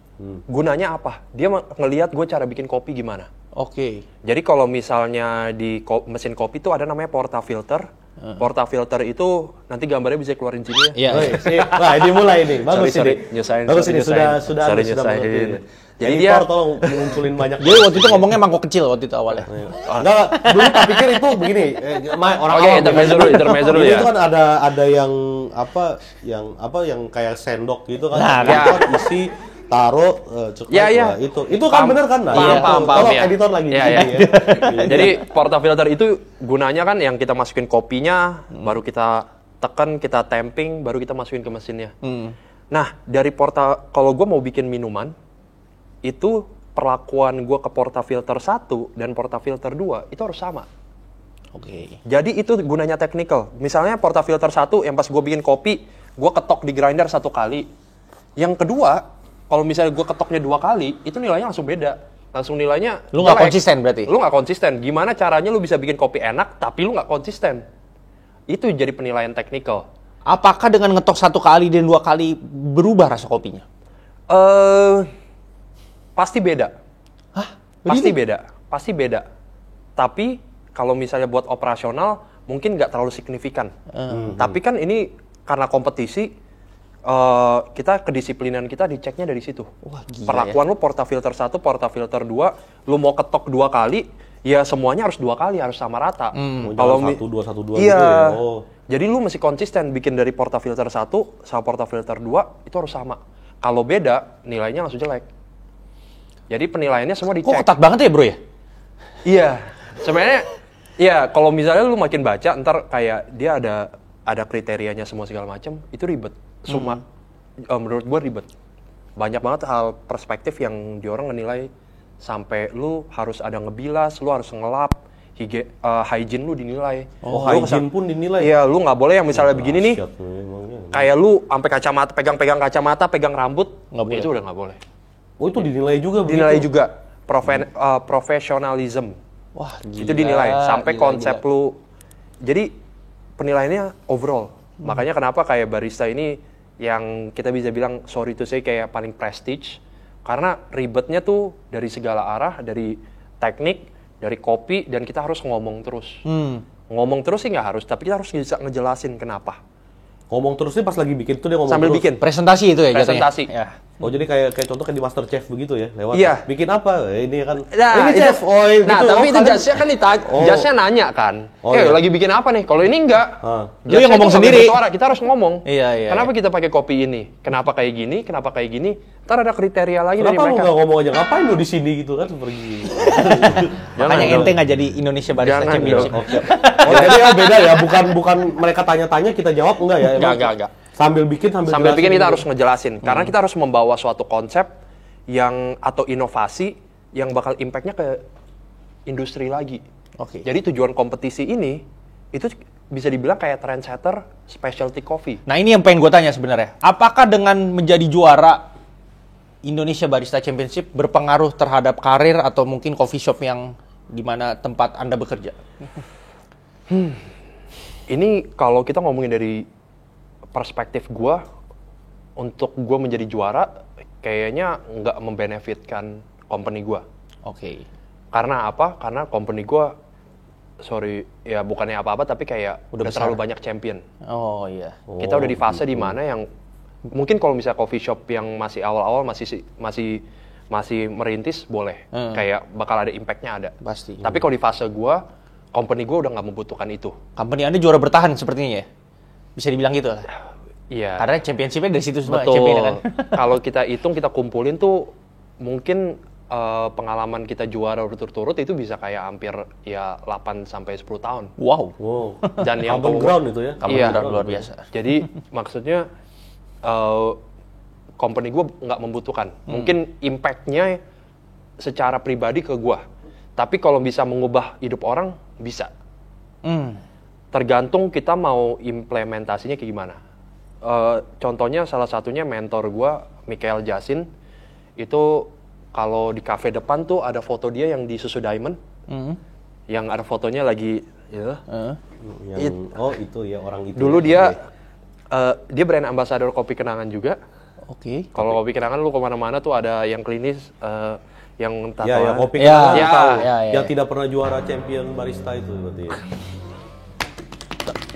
Gunanya apa? Dia ngelihat gue cara bikin kopi gimana. Oke. Jadi kalau misalnya di mesin kopi tuh ada namanya portafilter. Portafilter itu nanti gambarnya bisa keluarin sini ya. Iya. Woi, sip. Wah, ini mulai nih. Bagus Sorry, ini. nyusahin, Bagus sorry, ini nyusahin. sudah Sorry, sudah nyusahin. mengerti. Jadi Editor, dia- tolong munculin banyak. Jadi waktu itu ngomongnya mangkok kecil waktu itu awalnya. Enggak, dulu tak pikir itu begini, orang Oke, awam. intermezzo dulu Ini ya. itu kan ada yang kayak sendok gitu kan. Nah, Itu ya. kan isi taruh cukup Ya, ya. itu kan bener kan? Nah, Paham, itu. paham, Tolong ya. editor lagi Ya, di ya. sini ya. Jadi portafilter itu gunanya kan yang kita masukin kopinya, baru kita tekan, kita tamping, baru kita masukin ke mesinnya. Nah, dari kalau gue mau bikin minuman, itu perlakuan gue ke portafilter 1 dan portafilter 2 itu harus sama. Oke. Jadi itu gunanya technical. Misalnya portafilter 1 yang pas gue bikin kopi, gue ketok di grinder 1 kali. Yang kedua, kalau misalnya gue ketoknya 2 kali, itu nilainya langsung beda. Langsung nilainya Lu nggak jelek. konsisten berarti? Lu nggak konsisten. Gimana caranya lu bisa bikin kopi enak, tapi lu nggak konsisten? Itu jadi penilaian technical. Apakah dengan ngetok 1 kali dan 2 kali berubah rasa kopinya? Pasti beda. Hah? Pasti beda. Tapi kalau misalnya buat operasional mungkin nggak terlalu signifikan. Tapi kan ini karena kompetisi, kita kedisiplinan kita diceknya dari situ. Wah, gila Perlakuan lu portafilter 1, portafilter 2, lu mau ketok 2 kali, ya semuanya harus 2 kali, harus sama rata. Kalau 1-2 Iya. gitu ya. Oh. Jadi lu mesti konsisten bikin dari portafilter 1 sama portafilter 2 itu harus sama. Kalau beda, nilainya langsung jelek. Jadi penilaiannya semua Kok dicek. ketat banget ya bro ya? Iya. Sebenarnya iya, kalau misalnya lu makin baca ntar kayak dia ada kriterianya semua segala macam, itu ribet. Menurut gua ribet. Banyak banget hal perspektif yang diorang ngenilai sampai lu harus ada ngebilas, lu harus ngelap, hygiene lu dinilai. Oh, Lu hygiene pun dinilai. Iya, lu nggak boleh yang misalnya begini nih, Dahsyat memangnya. kayak lu sampai kacamata, pegang kacamata, pegang rambut, Nggak boleh. itu udah nggak boleh. Oh, itu dinilai juga Dinilai begitu? juga profesionalism. Wah, gila. Itu dinilai sampai gila, konsep gila. lu. Jadi penilaiannya overall. Makanya kenapa kayak barista ini yang kita bisa bilang sorry to say kayak paling prestige karena ribetnya tuh dari segala arah, dari teknik, dari kopi, dan kita harus ngomong terus. Ngomong terus sih nggak harus, tapi kita harus bisa ngejelasin kenapa. Ngomong terus nih pas lagi bikin tuh dia ngomong Sambil terus. bikin. Presentasi itu ya Presentasi. jatuhnya? Ya. Oh, jadi kayak contoh kayak di MasterChef begitu ya, lewat. Iya. Bikin apa? Ini kan. Nah, ini itu- chef. Oh, nah gitu. tapi Oh, itu kalian- judge-nya kan ditanya, Oh. judge-nya nanya kan, Oh, iya. lagi bikin apa nih? Kalau ini enggak, Ah. Lu yang ngomong judge-nya itu nggak sendiri. bersuara, kita harus ngomong. Iya, iya, Kenapa kita pakai kopi ini? Kenapa kayak gini? Kenapa kayak gini? Ntar ada kriteria lagi dari Kenapa lu mereka. nggak ngomong aja? Ngapain lu di sini gitu kan pergi? Makanya dong. ente nggak jadi Indonesia Barista Jangan Championship. dong. Oke. Oh, jadi ya beda ya, bukan mereka tanya-tanya kita jawab enggak ya? Emang Enggak. Sambil bikin sambil Sambil jelasin bikin kita gitu. harus ngejelasin, karena kita harus membawa suatu konsep yang atau inovasi yang bakal impact-nya ke industri lagi. Oke. Jadi tujuan kompetisi ini itu bisa dibilang kayak trendsetter specialty coffee. Nah ini yang pengen gue tanya sebenarnya. Apakah dengan menjadi juara Indonesia Barista Championship berpengaruh terhadap karir atau mungkin coffee shop yang di mana tempat Anda bekerja? Ini kalau kita ngomongin dari perspektif gue, untuk gue menjadi juara, kayaknya nggak membenefitkan company gue. Oke. Karena apa? Karena company gue, sorry, ya bukannya apa-apa, tapi kayak udah terlalu banyak champion. Oh iya. Kita udah di fase di mana yang mungkin kalau misalnya coffee shop yang masih awal-awal masih merintis boleh, kayak bakal ada impact-nya ada. Pasti. Tapi kalau di fase gue, company gue udah nggak membutuhkan itu. Company Anda juara bertahan sepertinya ya? Bisa dibilang gitu lah. Iya. Karena championship-nya dari situ semua Betul. champion kan. Kalau kita hitung, kita kumpulin tuh mungkin pengalaman kita juara berturut-turut itu bisa kayak hampir ya 8 sampai 10 tahun. Wow. Dan yang Common ground itu ya. Common ground luar biasa. Jadi maksudnya company gue nggak membutuhkan. Mungkin impact-nya secara pribadi ke gue. Tapi kalau bisa mengubah hidup orang, bisa. Tergantung kita mau implementasinya kayak gimana. Contohnya salah satunya mentor gue, Michael Jasin, itu kalau di cafe depan tuh ada foto dia yang di Susu Diamond, yang ada fotonya lagi, ya. Itu ya orang itu. Dulu ya. dia brand ambassador kopi kenangan juga. Oke. Kalau kopi kenangan lu kemana-mana tuh ada yang klinis, yang Ya, ya, tatoan. kopi Ya, kenangan ya, tahu. ya. Yang tidak pernah juara champion barista itu berarti.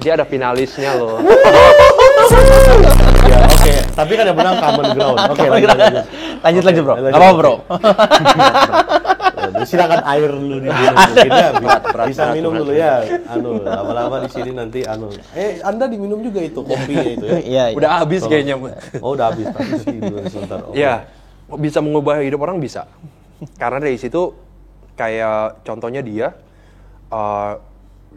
Dia ada finalisnya loh. Ya, oke. Tapi kan yang menang common ground. Oke, Lanjut bro. Lanjut, Gak apa-apa bro. Silakan air dulu di minum. Bisa minum dulu ya. Lama-lama di sini nanti Anda diminum juga itu kopinya itu ya. Iya. Udah habis kayaknya. Oh, udah habis tadi sih dulu sebentar. Oke. Iya, bisa mengubah hidup orang bisa. Karena dari situ kayak contohnya dia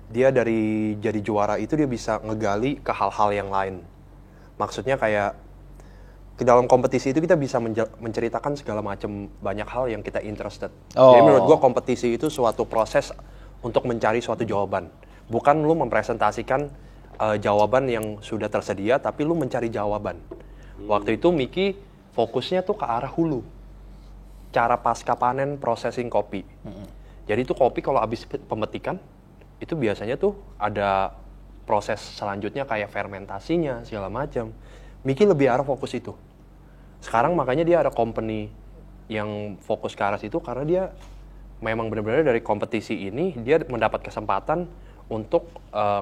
dari jadi juara itu dia bisa ngegali ke hal-hal yang lain. Maksudnya kayak ke dalam kompetisi itu kita bisa menceritakan segala macam banyak hal yang kita interested. Jadi menurut gua kompetisi itu suatu proses untuk mencari suatu jawaban. Bukan lu mempresentasikan jawaban yang sudah tersedia, tapi lu mencari jawaban. Waktu itu Miki fokusnya tuh ke arah hulu. Cara pasca panen processing kopi. Jadi itu kopi kalau habis pemetikan, itu biasanya tuh ada proses selanjutnya kayak fermentasinya segala macam. Miki lebih arah fokus itu. Sekarang makanya dia ada company yang fokus ke arah situ karena dia memang benar-benar dari kompetisi ini dia mendapat kesempatan untuk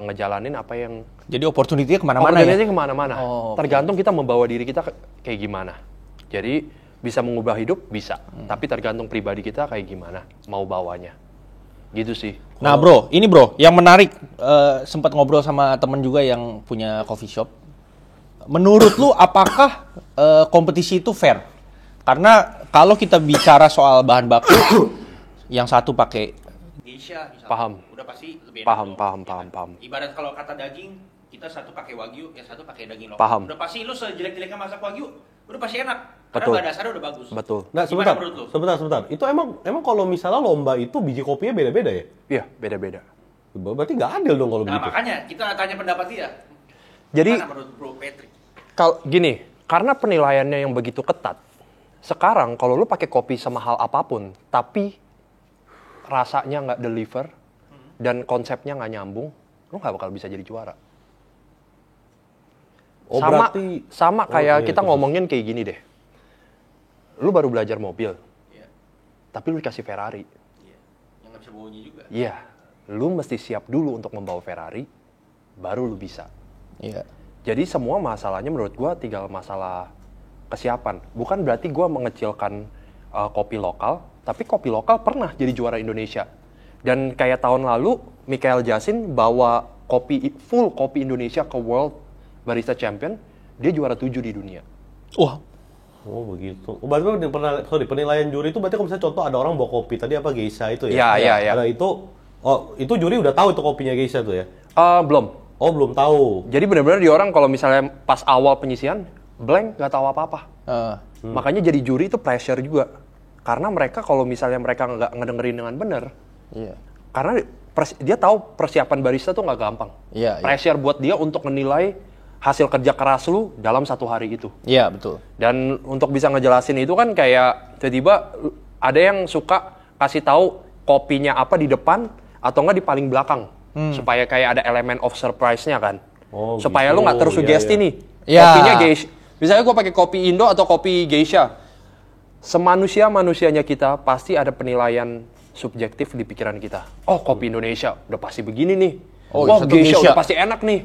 ngejalanin apa yang Jadi opportunity-nya kemana-mana ya? kemana-mana. Tergantung kita membawa diri kita kayak gimana. Jadi bisa mengubah hidup bisa, tapi tergantung pribadi kita kayak gimana mau bawanya. Gitu sih. Nah bro, ini bro, yang menarik sempat ngobrol sama temen juga yang punya coffee shop. Menurut lu apakah kompetisi itu fair? Karena kalau kita bicara soal bahan baku, yang satu pakai Geisha misalnya, Paham. udah pasti lebih enak. Paham. Ibarat kalau kata daging, kita satu pakai wagyu, yang satu pakai daging lokal. Paham. Udah pasti lu sejelek-jeleknya masak wagyu, udah pasti enak. Karena Betul. bahan dasarnya udah bagus. Betul. Nah, Gimana menurut lu? sebentar. Itu emang kalau misalnya lomba itu biji kopinya beda-beda ya? Iya, beda-beda. Berarti nggak adil dong kalau Nah begitu. makanya kita tanya pendapat dia. Jadi Gimana menurut Bro Patrick? gini, karena penilaiannya yang begitu ketat. Sekarang kalau lu pakai kopi semahal apapun, tapi rasanya nggak deliver dan konsepnya nggak nyambung, lu nggak bakal bisa jadi juara. Oh, sama berarti kayak iya, kita khusus. ngomongin kayak gini deh. Lu baru belajar mobil, Iya. tapi lu dikasih Ferrari. Iya. Yang nggak bisa bawanya juga. Iya, lu mesti siap dulu untuk membawa Ferrari, baru lu bisa. Iya. Jadi semua masalahnya menurut gua tinggal masalah kesiapan. Bukan berarti gua mengecilkan kopi lokal, tapi kopi lokal pernah jadi juara Indonesia. Dan kayak tahun lalu, Michael Jasin bawa full kopi Indonesia ke World Barista Champion, dia juara 7 di dunia. Wah. Oh begitu. Oh, berarti penilaian juri itu berarti kalau misalnya contoh ada orang bawa kopi tadi apa Geisha itu ya? Iya. Ada itu juri udah tahu itu kopinya Geisha tuh ya? Belum. Oh belum tahu. Jadi benar-benar di orang kalau misalnya pas awal penyisian, blank, nggak tahu apa-apa. Makanya jadi juri itu pressure juga. Karena mereka kalau misalnya mereka nggak ngedengerin dengan benar, Iya. karena dia tahu persiapan barista tuh nggak gampang. Iya. Pressure buat dia untuk menilai hasil kerja keras lu dalam satu hari itu. Iya, betul. Dan untuk bisa ngejelasin itu kan kayak tiba-tiba ada yang suka kasih tahu kopinya apa di depan atau nggak di paling belakang. supaya kayak ada elemen of surprise-nya kan. Oh, Supaya gitu. lu nggak tersugesti Iya, iya. nih. Iya. Kopinya geisha. Misalnya gue pakai kopi Indo atau kopi geisha. Semanusia-manusianya kita pasti ada penilaian subjektif di pikiran kita. Oh, kopi Indonesia udah pasti begini nih. Oh, Wah, satu geisha geisha udah pasti enak nih.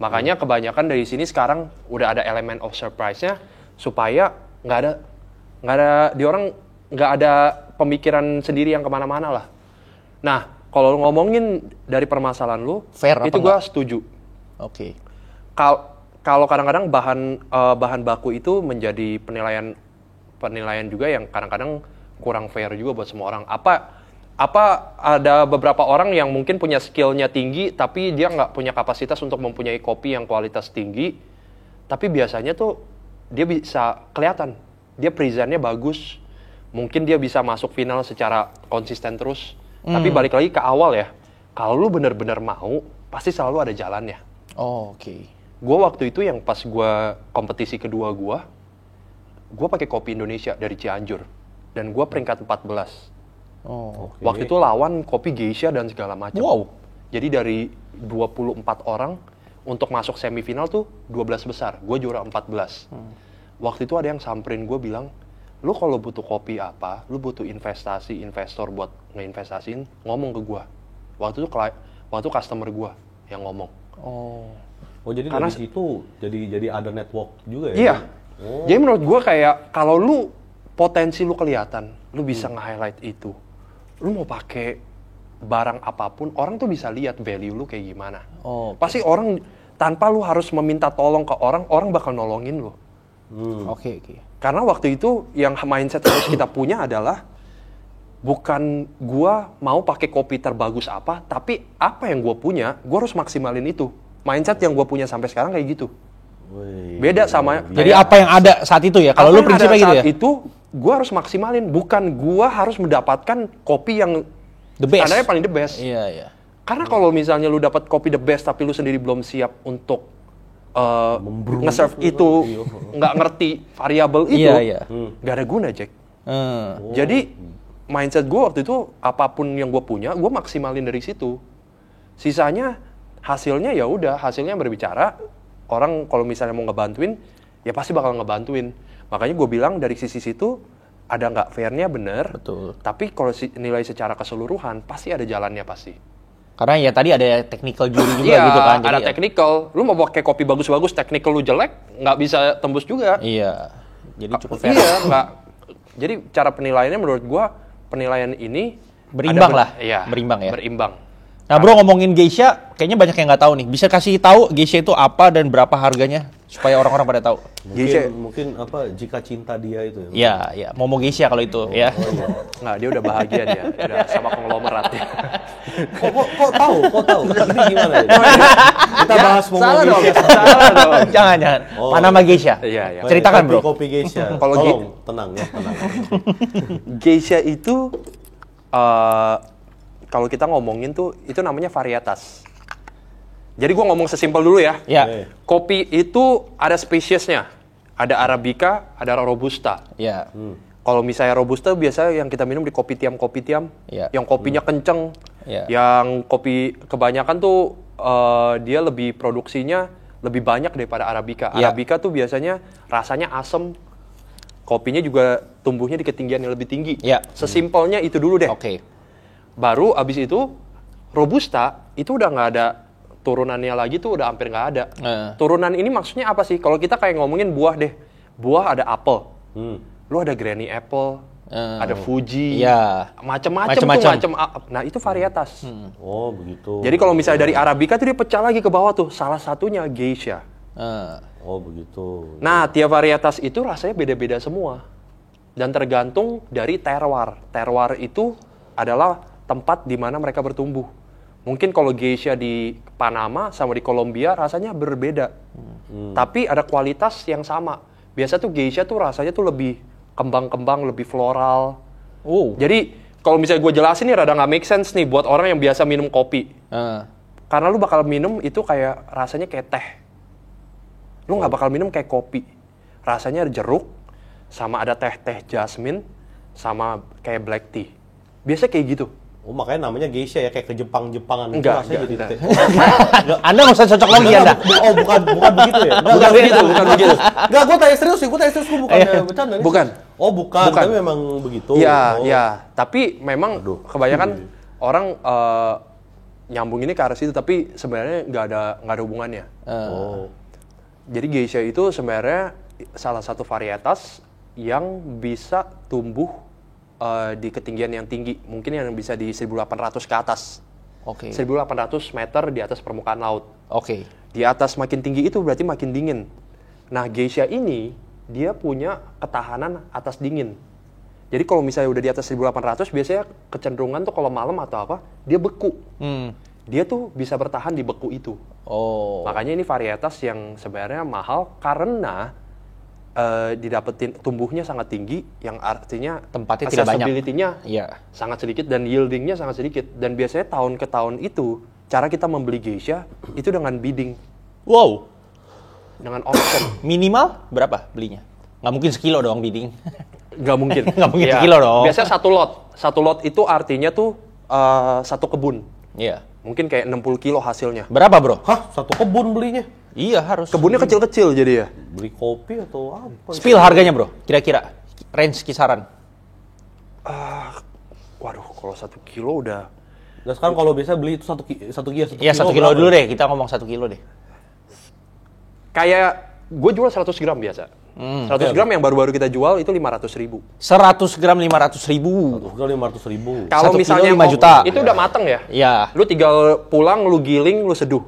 Makanya kebanyakan dari sini sekarang udah ada elemen of surprise-nya supaya nggak ada di orang nggak ada pemikiran sendiri yang kemana-mana lah. Nah, kalau ngomongin dari permasalahan lu, Fair apa itu gua nggak? setuju. Oke. Kalau kadang-kadang bahan baku itu menjadi penilaian juga yang kadang-kadang kurang fair juga buat semua orang. Apa ada beberapa orang yang mungkin punya skillnya tinggi tapi dia nggak punya kapasitas untuk mempunyai kopi yang kualitas tinggi, tapi biasanya tuh dia bisa kelihatan dia presentnya bagus, mungkin dia bisa masuk final secara konsisten terus. Tapi balik lagi ke awal ya, kalau lu bener-bener mau pasti selalu ada jalannya. Oh, oke. Gue waktu itu yang pas gue kompetisi kedua gue pakai kopi Indonesia dari Cianjur dan gue peringkat 14. Oh. Oke. Waktu itu lawan kopi geisha dan segala macam. Wow. Jadi dari 24 orang untuk masuk semifinal tuh 12 besar. Gue juara 14. Waktu itu ada yang samperin gue bilang, lu kalau butuh kopi apa, lu butuh investor buat ngeinvestasiin, ngomong ke gue. Waktu itu customer gue yang ngomong. Oh, jadi Karena dari situ jadi ada network juga ya? Iya. Oh. Jadi menurut gue kayak kalau lu potensi lu kelihatan, lu bisa nge-highlight itu. Lu mau pakai barang apapun, orang tuh bisa lihat value lu kayak gimana. Oh. Pasti orang tanpa lu harus meminta tolong ke orang bakal nolongin lu. Oke. Karena waktu itu yang mindset harus kita punya adalah bukan gua mau pakai kopi terbagus apa, tapi apa yang gua punya, gua harus maksimalin itu. Mindset yang gua punya sampai sekarang kayak gitu. Wih. Beda sama Jadi apa yang ada saat itu ya? Kalau apa lu yang prinsipnya ada gitu ya? saat itu gua harus maksimalin, bukan gua harus mendapatkan kopi yang The best. standarnya paling the best. Iya. Karena kalau misalnya lu dapat kopi the best tapi lu sendiri belum siap untuk nge-serve itu, nggak ngerti variabel itu, Iya. nggak ada guna, Jack. Hmm. Jadi mindset gue waktu itu apapun yang gue punya, gue maksimalin dari situ. Sisanya hasilnya ya udah, hasilnya berbicara. Orang kalau misalnya mau ngebantuin, ya pasti bakal ngebantuin. Makanya gue bilang dari sisi situ ada nggak fairnya bener. Betul. Tapi kalau nilai secara keseluruhan pasti ada jalannya pasti. Karena ya tadi ada technical jury juga Iya, gitu kan. ada Jadi technical. Lu mau pakai kopi bagus-bagus, technical lu jelek, nggak bisa tembus juga. Iya. Jadi cukup fair. Iya, nggak. Jadi cara penilaiannya menurut gua penilaian ini Berimbang ada lah. Iya, Berimbang ya. Berimbang. Nah bro, ngomongin geisha, kayaknya banyak yang nggak tahu nih. Bisa kasih tahu geisha itu apa dan berapa harganya supaya orang-orang pada tahu. Mungkin apa jika cinta dia itu ya? Iya. Momo geisha kalau itu ya. Nggak, dia udah bahagia dia, udah sama konglomerat ya. Kok tahu? Ini gimana ya? Kita bahas Momo Salah dong, Geisha. salah dong. jangan. Oh. Panama geisha. Iya. Ceritakan bro. Kopi geisha. Kalau Tolong, tenang. Geisha itu kalau kita ngomongin tuh itu namanya varietas. Jadi gua ngomong sesimpel dulu ya. Ya. Kopi itu ada spesiesnya. Ada Arabica, ada Robusta. Ya. Kalau misalnya Robusta biasa yang kita minum di kopi tiam, Iya. yang kopinya kenceng, Iya. yang kopi kebanyakan tuh dia lebih produksinya lebih banyak daripada Arabica. Iya. Arabica tuh biasanya rasanya asem, kopinya juga tumbuhnya di ketinggian yang lebih tinggi. Iya. Sesimpelnya itu dulu deh. Oke. Baru abis itu Robusta itu udah nggak ada turunannya lagi tuh udah hampir nggak ada. Turunan ini maksudnya apa sih? Kalau kita kayak ngomongin buah deh, buah ada apel. Lu ada Granny Apple, ada Fuji, Iya. macam-macam tuh Macem-macem. Nah itu varietas. Oh, begitu. Jadi kalau misalnya dari Arabica tuh dia pecah lagi ke bawah tuh. Salah satunya Geisha. Oh, begitu. Nah tiap varietas itu rasanya beda-beda semua. Dan tergantung dari terroir. Terroir itu adalah tempat di mana mereka bertumbuh. Mungkin kalau Geisha di Panama sama di Kolombia rasanya berbeda. Tapi ada kualitas yang sama. Biasa tuh Geisha tuh rasanya tuh lebih kembang-kembang, lebih floral. Oh. Jadi kalau misalnya gue jelasin nih rada nggak make sense nih buat orang yang biasa minum kopi. Karena lu bakal minum itu kayak rasanya kayak teh. Lu nggak bakal minum kayak kopi. Rasanya jeruk, sama ada teh-teh jasmine, sama kayak black tea. Biasa kayak gitu. Oh, makanya namanya geisha ya, kayak ke Jepang-Jepangan gitu Enggak, rasanya jadi. Anda nggak usah cocok lagi Anda. Oh, bukan begitu ya? Bukan begitu, bukan begitu. Enggak, gue tanya serius sih, gue bukan bercanda nih. Bukan. Oh, bukan, tapi memang begitu. Iya, Oh. iya. Tapi memang kebanyakan orang nyambung ini ke arah situ, tapi sebenarnya nggak ada hubungannya. Oh. Jadi geisha itu sebenarnya salah satu varietas yang bisa tumbuh di ketinggian yang tinggi, mungkin yang bisa di 1.800 ke atas. Oke. 1.800 meter di atas permukaan laut. Oke. Di atas makin tinggi itu berarti makin dingin. Nah, geisha ini dia punya ketahanan atas dingin. Jadi kalau misalnya udah di atas 1.800, biasanya kecenderungan tuh kalau malam atau apa, dia beku. Dia tuh bisa bertahan di beku itu. Oh. Makanya ini varietas yang sebenarnya mahal karena didapetin tumbuhnya sangat tinggi, yang artinya Tempatnya tidak banyak. accessibility-nya Iya. sangat sedikit dan yielding-nya sangat sedikit. Dan biasanya tahun ke tahun itu, cara kita membeli geisha itu dengan bidding, Wow. dengan auction. Minimal berapa belinya? Nggak mungkin sekilo dong bidding. Nggak mungkin. Nggak mungkin Ya, sekilo dong. Biasanya satu lot. Satu lot itu artinya tuh satu kebun. Iya. Mungkin kayak 60 kilo hasilnya. Berapa bro? Hah, satu kebun belinya? Iya harus. Kebunnya kecil-kecil jadi ya. Beli kopi atau apa? Spill harganya bro, kira-kira range kisaran. Waduh, kalau 1 kilo udah. Nah, sekarang kalau biasa beli itu satu kilo. Iya 1 kilo berapa? dulu deh, kita ngomong 1 kilo deh. Kayak gue jual 100 gram biasa. 100 gram yang baru-baru kita jual itu 500.000. 100 gram 500.000. Udah 500.000. Kalau 1 kilo misalnya 5 juta. itu udah mateng ya. Iya. Lu tinggal pulang, lu giling, lu seduh.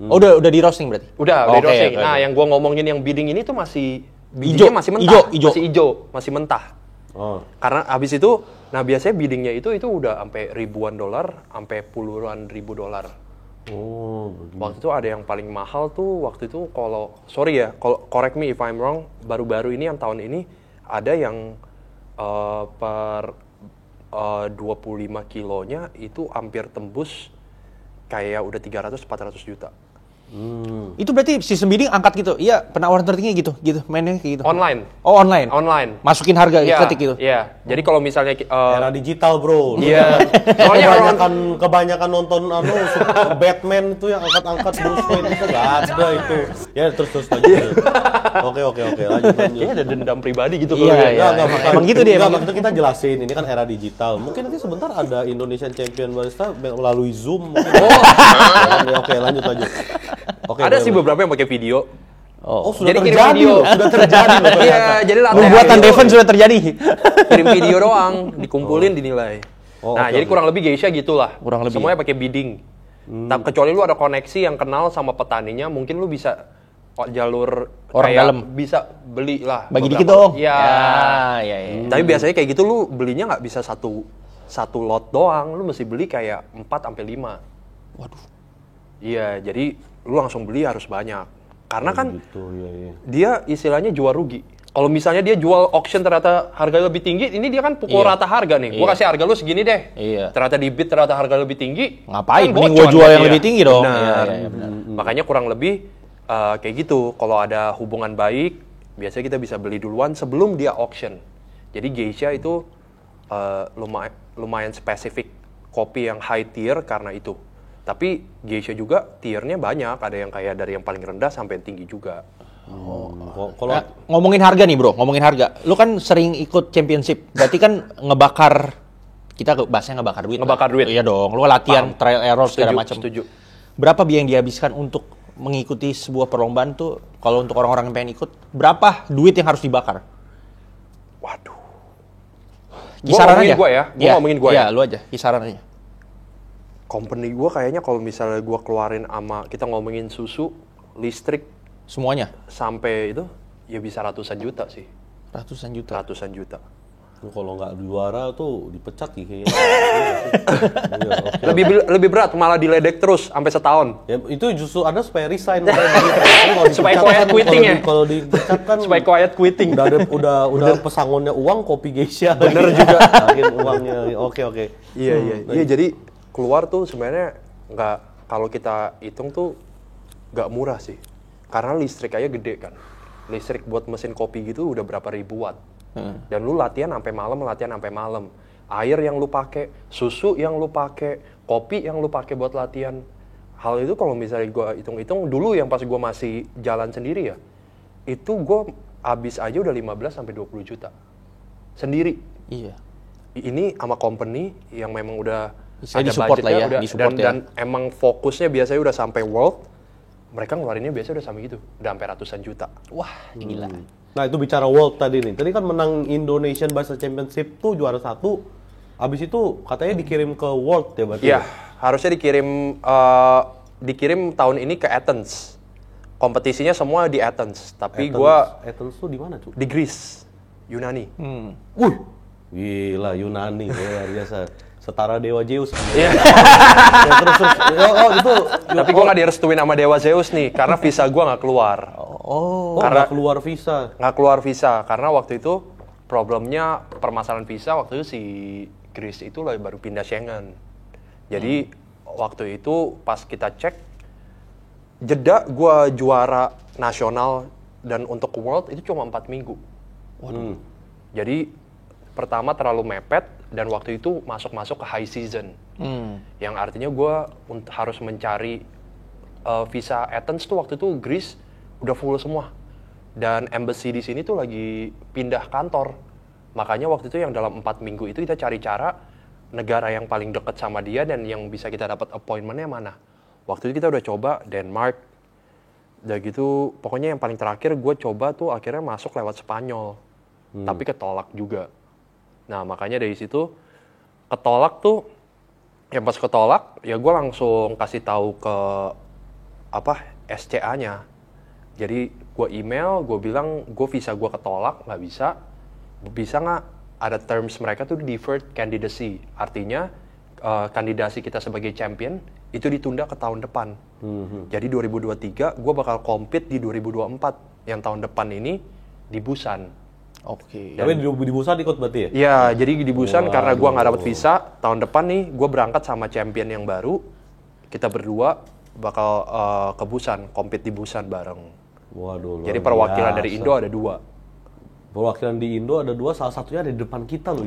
Oh, udah di roasting berarti? Udah Oke, roasting. oke, Nah, oke. yang gua ngomongin yang bidding ini tuh masih Ijo, biddingnya masih mentah, ijo. masih hijau, masih mentah. Oh. Karena habis itu, nah biasanya biddingnya itu udah sampai ribuan dolar, sampai puluhan ribu dolar. Oh. Waktu itu ada yang paling mahal tuh waktu itu kalau sorry ya, kalau correct me if I'm wrong, baru-baru ini yang tahun ini ada yang per 25 kilonya itu hampir tembus kayak udah 300-400 juta. Itu berarti sistem bidding angkat gitu? Iya, penawaran tertinggi gitu mainnya kayak gitu? Online. Oh online? Online. Masukin harga, Iya, ketik gitu? Iya. Jadi kalau misalnya Era digital, bro. iya. Soalnya kebanyakan nonton Batman itu yang angkat-angkat Bruce Wayne itu nggak ada itu. Ya terus lanjut. Oke, lanjut. kayaknya ada dendam pribadi gitu Iya, kalau iya. Bukan. Emang gitu dia, emang. Maksudnya kita jelasin ini kan era digital. Mungkin nanti sebentar ada Indonesian Champion Barista melalui Zoom. Oke, lanjut. Oke, ada boleh, sih boleh. beberapa yang pakai video. Oh, sudah Jadi kirim terjadi video. loh, sudah terjadi loh. Iya, jadi Buatan Devon sudah terjadi. kirim video doang, dikumpulin dinilai. Oh, Nah, oke, jadi oke. kurang lebih geisha gitulah. Kurang lebih. Semuanya pakai bidding. Kecuali lu ada koneksi yang kenal sama petaninya, mungkin lu bisa jalur Orang kayak dalam. bisa beli lah. Bagi beberapa. dikit dong. Iya. Ya. Tapi biasanya kayak gitu lu belinya nggak bisa satu lot doang, lu mesti beli kayak 4 sampai 5. Waduh. Iya, jadi lu langsung beli harus banyak. Karena kan Gitu, iya. dia istilahnya jual rugi. Kalau misalnya dia jual auction ternyata harganya lebih tinggi, ini dia kan pukul Iya. rata harga nih. Gua Iya. kasih harga lu segini deh. Iya. Ternyata di bid ternyata harga lebih tinggi. Ngapain? kan Mending bocor gua jual buat yang dia. lebih tinggi dong. Benar. Iya, benar. Makanya kurang lebih kayak gitu. Kalau ada hubungan baik, biasanya kita bisa beli duluan sebelum dia auction. Jadi geisha itu lumayan spesifik kopi yang high tier karena itu. Tapi geisha juga tiernya banyak, ada yang kayak dari yang paling rendah sampai yang tinggi juga. Kalau Nah, ngomongin harga nih bro, ngomongin harga. Lu kan sering ikut championship, berarti kan ngebakar, kita bahasanya ngebakar duit. Ngebakar lah. duit. Iya dong, lu latihan, Paham. trial error segala Setuju, macam. setuju. Berapa biaya yang dihabiskan untuk mengikuti sebuah perlombaan tuh, kalau untuk orang-orang yang pengen ikut, berapa duit yang harus dibakar? Waduh. Kisaran ngomongin aja. gua ya, gua Iya, ngomongin gua iya, ya. lu aja, kisaran aja. Company gue kayaknya kalau misalnya gue keluarin sama kita ngomongin susu, listrik Semuanya? sampai itu ya bisa ratusan juta sih. Ratusan juta. Ratusan juta. kalau nggak juara tuh dipecat nih kayaknya. Lebih berat malah diledek terus sampai setahun. Ya, itu justru ada supaya resign makanya begitu. Tapi kalau Supaya dipecat quiet kan, quitting ya? Kalau dipecat kan Supaya quiet quitting. udah pesangonnya uang kopi geisha. Bener juga. Uangnya. Oke. Iya, jadi keluar tuh sebenarnya nggak, kalau kita hitung tuh nggak murah sih. Karena listrik aja gede kan. Listrik buat mesin kopi gitu udah berapa ribu watt. Dan lu latihan sampai malam. air yang lu pakai, susu yang lu pakai, kopi yang lu pakai buat latihan. Hal itu kalau misalnya gue hitung-hitung dulu yang pas gue masih jalan sendiri ya, itu gue habis aja udah 15-20 juta sendiri. Iya. Ini sama company yang memang udah Bisa ada disupport lah ya, budgetnya, disupport dan emang fokusnya biasanya udah sampai world, mereka ngeluarinnya biasanya udah sampai gitu, udah sampai ratusan juta. Wah, gila. Nah itu bicara world tadi nih. Tadi kan menang Indonesian Barista Championship tuh juara 1. Habis itu katanya dikirim ke world ya berarti. Iya, harusnya dikirim tahun ini ke Athens. Kompetisinya semua di Athens, tapi Athens tuh di mana, Cuk? di Greece, Yunani. Wih, gila Yunani luar biasa. Setara Dewa Zeus. Iya. Ya, terus itu. Tapi gue nggak direstuin sama Dewa Zeus nih, karena visa gue nggak keluar. Oh, Karena- nggak keluar visa. Nggak keluar visa, karena waktu itu problemnya permasalahan visa waktu itu si Greece itu baru pindah Schengen. Jadi waktu itu pas kita cek, jeda gue juara nasional dan untuk world itu cuma 4 minggu. Jadi pertama terlalu mepet dan waktu itu masuk ke high season. Yang artinya gue harus mencari visa Athens tuh waktu itu Greece udah full semua. Dan embassy di sini tuh lagi pindah kantor. Makanya waktu itu yang dalam 4 minggu itu kita cari cara negara yang paling dekat sama dia dan yang bisa kita dapat appointment-nya mana. Waktu itu kita udah coba Denmark. Udah gitu, pokoknya yang paling terakhir gue coba tuh akhirnya masuk lewat Spanyol. Tapi ketolak juga. Nah makanya dari situ ketolak tuh, yang pas ketolak ya gue langsung kasih tahu ke SCA-nya. Jadi gue email, gue bilang gue visa gue ketolak, nggak bisa nggak ada terms mereka tuh deferred candidacy, artinya kandidasi kita sebagai champion itu ditunda ke tahun depan. Jadi 2023 gue bakal compete di 2024 yang tahun depan ini di Busan. Oke. Tapi di Busan ikut berarti ya? Ya, jadi di Busan karena gue nggak dapet visa, tahun depan nih gue berangkat sama champion yang baru, kita berdua bakal ke Busan, compete di Busan bareng. Waduh. luar Jadi perwakilan biasa. dari Indo ada 2. Perwakilan di Indo ada 2, salah satunya ada di depan kita loh.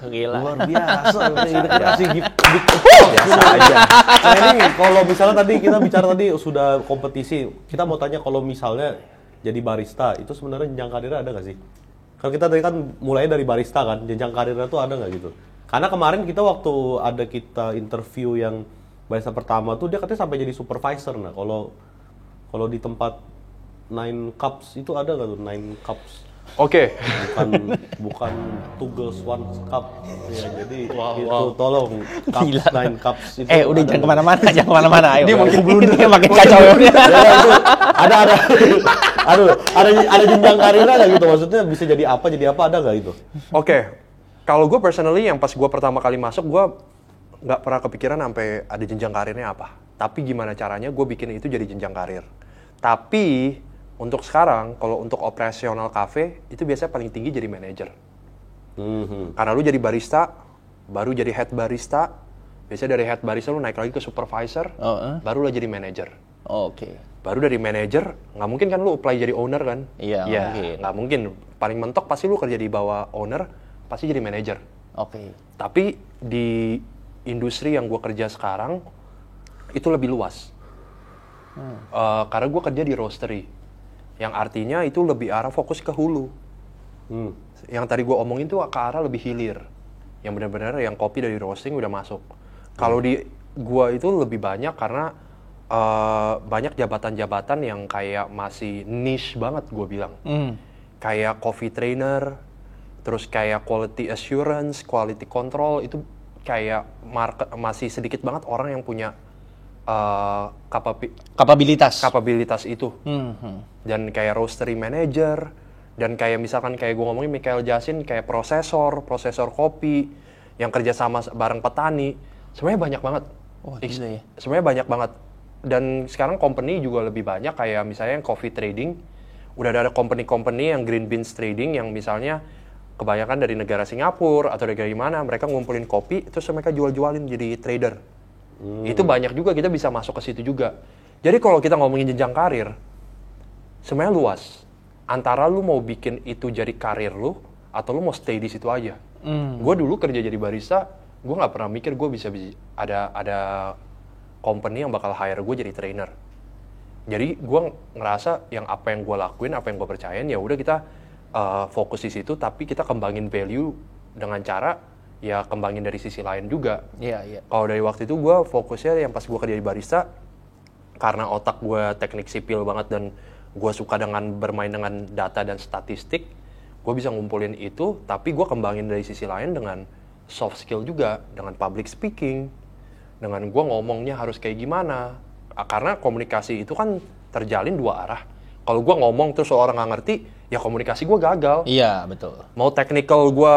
Gila. Luar biasa. Ini kasih biasa aja. Nah ini kalau misalnya tadi kita bicara tadi sudah kompetisi, kita mau tanya kalau misalnya jadi barista itu sebenarnya jenjang karirnya ada nggak sih? Kalau kita tadi kan mulai dari barista kan, jenjang karirnya tuh ada nggak gitu? Karena kemarin kita waktu ada kita interview yang barista pertama tuh dia katanya sampai jadi supervisor. Nah kalau di tempat 9 Cups itu ada nggak tuh 9 Cups? Oke. Bukan 2 girls 1 cup ya, jadi Wow, itu wow. tolong Gila. 9 cups itu Udah ada jangan kemana-mana, jangan kemana-mana. Ayo. Dia makin blunder. Dia makin kacau. ya, itu ada jenjang karirnya nggak gitu, maksudnya bisa jadi apa ada nggak itu? Oke. Kalau gue personally yang pas gue pertama kali masuk, gue nggak pernah kepikiran sampai ada jenjang karirnya apa. Tapi gimana caranya gue bikin itu jadi jenjang karir. Tapi untuk sekarang, kalau untuk operasional cafe, itu biasanya paling tinggi jadi manajer. Karena lu jadi barista, baru jadi head barista, biasanya dari head barista lu naik lagi ke supervisor, baru lu jadi manajer. Oke. Baru dari manajer, nggak mungkin kan lu apply jadi owner kan? Iya, Ya, mungkin. nggak mungkin. Paling mentok pasti lu kerja di bawah owner, pasti jadi manajer. Oke. Tapi di industri yang gue kerja sekarang, itu lebih luas. Karena gue kerja di roastery. Yang artinya itu lebih arah fokus ke hulu. Yang tadi gue omongin tuh ke arah lebih hilir. Yang benar-benar yang kopi dari roasting udah masuk. Kalau di gue itu lebih banyak karena banyak jabatan-jabatan yang kayak masih niche banget gue bilang. Kayak coffee trainer, terus kayak quality assurance, quality control, itu kayak market masih sedikit banget orang yang punya kapabilitas itu. Dan kayak roastery manager, dan kayak misalkan kayak gue ngomongin Michael Jasin, kayak prosesor kopi, yang kerja sama bareng petani, sebenarnya banyak banget. Wah, gila ya. Sebenarnya banyak banget. Dan sekarang company juga lebih banyak, kayak misalnya yang coffee trading, udah ada company-company yang green beans trading, yang misalnya kebanyakan dari negara Singapura atau dari mana, mereka ngumpulin kopi, terus mereka jual-jualin jadi trader. Itu banyak juga, kita bisa masuk ke situ juga. Jadi kalau kita ngomongin jenjang karir, sebenarnya luas. Antara lu mau bikin itu jadi karir lu, atau lu mau stay di situ aja. Gue dulu kerja jadi barista, gue nggak pernah mikir gue bisa ada company yang bakal hire gue jadi trainer. Jadi gue ngerasa apa yang gue lakuin, apa yang gue percayain, ya udah kita fokus di situ, tapi kita kembangin value dengan cara ya kembangin dari sisi lain juga. Iya. Kalau dari waktu itu gue fokusnya yang pas gue kerja di barista, karena otak gue teknik sipil banget dan gue suka dengan bermain dengan data dan statistik, gue bisa ngumpulin itu, tapi gue kembangin dari sisi lain dengan soft skill juga, dengan public speaking, dengan gue ngomongnya harus kayak gimana. Karena komunikasi itu kan terjalin dua arah. Kalau gue ngomong terus orang nggak ngerti, ya komunikasi gue gagal. Iya, betul. Mau technical gue,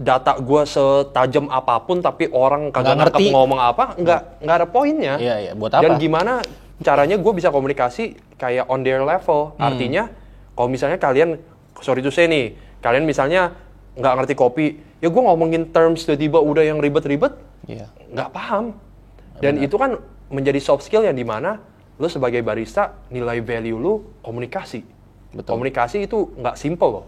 data gue setajam apapun, tapi orang kagak ngerti ngomong apa, nggak ada poinnya. Iya, buat apa? Dan gimana caranya gue bisa komunikasi kayak on their level. Artinya, kalau misalnya kalian, sorry to say nih, kalian misalnya nggak ngerti kopi, ya gue ngomongin terms tiba-tiba udah yang ribet-ribet, nggak paham. Dan itu kan menjadi soft skill yang dimana lo sebagai barista nilai value lo komunikasi. Betul. Komunikasi itu nggak simple loh.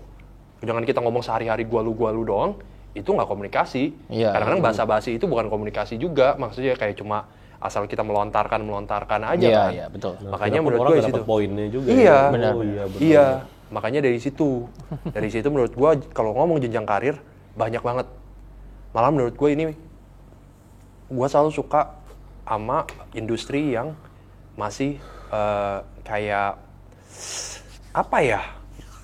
Jangan kita ngomong sehari-hari gua lu doang, itu nggak komunikasi. Kadang-kadang basa-basi itu bukan komunikasi juga, maksudnya kayak cuma asal kita melontarkan aja kan. Iya, betul. Makanya menurut gue dapat poinnya juga. Iya, benar. Iya, makanya dari situ menurut gue kalau ngomong jenjang karir banyak banget. Malah menurut gue ini, gue selalu suka sama industri yang masih kayak apa ya?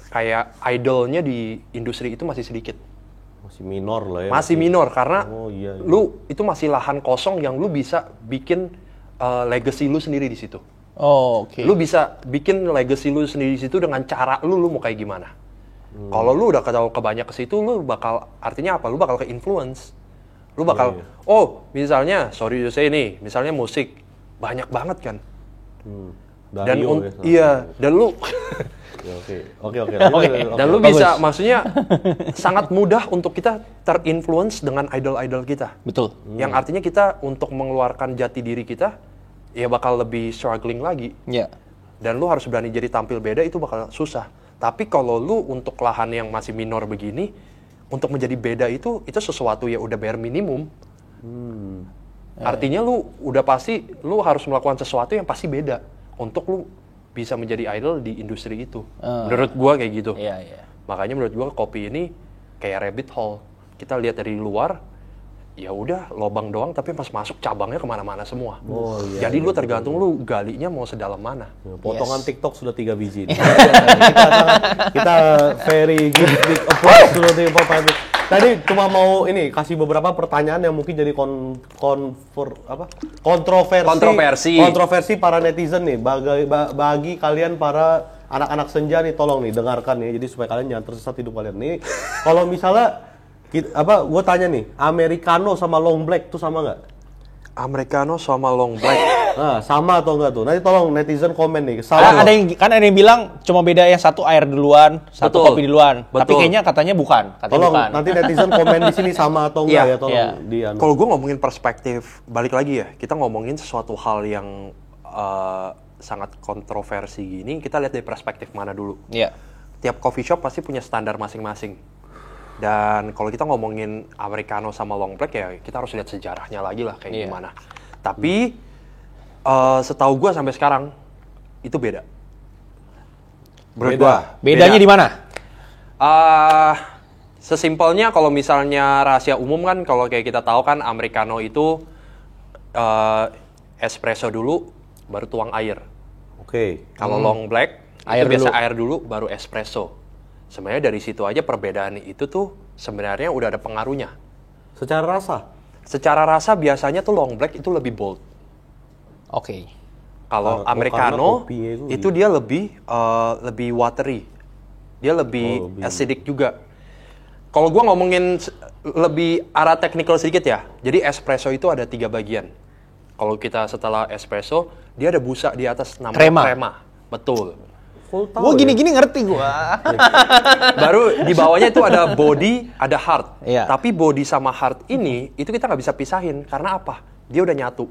Kayak idolnya di industri itu masih sedikit. Masih minor lah ya. Masih minor karena iya. lu itu masih lahan kosong yang lu bisa bikin legacy lu sendiri di situ. Oh, oke. Lu bisa bikin legacy lu sendiri di situ dengan cara lu mau kayak gimana. Kalau lu udah kebanyak ke situ, lu bakal artinya apa? Lu bakal ke influence. Lu bakal oh, misalnya sorry to say nih, misalnya musik banyak banget kan. Dan dan lu Oke. Dan lu bisa maksudnya sangat mudah untuk kita terinfluence dengan idol-idol kita. Betul. Yang artinya kita untuk mengeluarkan jati diri kita ya bakal lebih struggling lagi. Iya. Dan lu harus berani jadi tampil beda, itu bakal susah. Tapi kalau lu untuk lahan yang masih minor begini, untuk menjadi beda itu sesuatu yang udah bare minimum. Artinya lu udah pasti lu harus melakukan sesuatu yang pasti beda untuk lu bisa menjadi idol di industri itu. Menurut gua kayak gitu. Iya. Makanya menurut gua kopi ini kayak rabbit hole. Kita lihat dari luar, ya udah lobang doang, tapi pas masuk cabangnya kemana-mana semua. Jadi lu tergantung lu galinya mau sedalam mana. Potongan TikTok sudah 3 biji. kita very good big approach dulu di Popeye. Tadi cuma mau kasih beberapa pertanyaan yang mungkin jadi kontroversi para netizen nih. Bagi kalian para anak-anak senja nih, tolong nih dengarkan nih, jadi supaya kalian jangan tersesat hidup kalian nih. Kalau misalnya gue tanya nih, Americano sama long black tuh sama nggak? Americano sama long black. Nah, sama atau enggak tuh? Nanti tolong netizen komen nih. Ada yang bilang cuma beda yang satu air duluan, satu kopi duluan. Tapi kayaknya katanya bukan. Tolong nanti netizen komen di sini sama atau enggak ya, tolong Kalau gue ngomongin perspektif, balik lagi ya, kita ngomongin sesuatu hal yang sangat kontroversi gini, kita lihat dari perspektif mana dulu. Iya. Tiap coffee shop pasti punya standar masing-masing. Dan kalau kita ngomongin Americano sama long black ya kita harus lihat sejarahnya lagi lah kayak gimana. Tapi setahu gue sampai sekarang itu beda. Bedanya di mana? Sesimpelnya kalau misalnya rahasia umum kan, kalau kayak kita tahu kan Americano itu espresso dulu baru tuang air. Oke. Kalau long black itu biasa air dulu baru espresso. Sebenarnya dari situ aja perbedaan itu tuh sebenarnya udah ada pengaruhnya. Secara rasa? Secara rasa biasanya tuh long black itu lebih bold. Oke. Kalau Americano itu dia lebih watery. Dia lebih acidic juga. Kalau gua ngomongin lebih arah technical sedikit ya. Jadi espresso itu ada 3 bagian. Kalau kita setelah espresso, dia ada busa di atas namanya crema. Betul. Gua gini-gini ngerti gua. Baru di bawahnya itu ada body, ada heart. Iya. Tapi body sama heart ini, itu kita nggak bisa pisahin. Karena apa? Dia udah nyatu.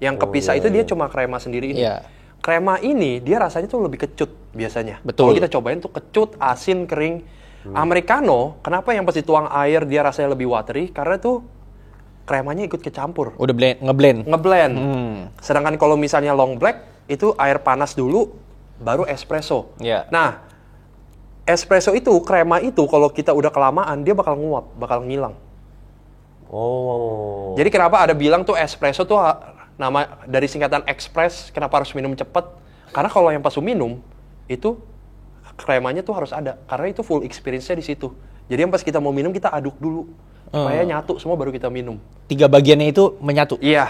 Yang kepisah itu dia cuma krema sendiri ini. Iya. Krema ini, dia rasanya tuh lebih kecut biasanya. Betul. Kalau kita cobain tuh kecut, asin, kering. Americano, kenapa yang pasti tuang air dia rasanya lebih watery? Karena tuh kremanya ikut kecampur. Udah ngeblend. Ngeblend. Sedangkan kalau misalnya long black, itu air panas dulu, baru espresso. Ya. Nah, espresso itu, krema itu kalau kita udah kelamaan, dia bakal nguap, bakal ngilang. Oh. Jadi kenapa ada bilang tuh espresso tuh nama dari singkatan express, kenapa harus minum cepet? Karena kalau yang pas lu minum, itu kremanya tuh harus ada. Karena itu full experience-nya di situ. Jadi yang pas kita mau minum, kita aduk dulu. Supaya nyatu semua baru kita minum. 3 bagiannya itu menyatu? Iya.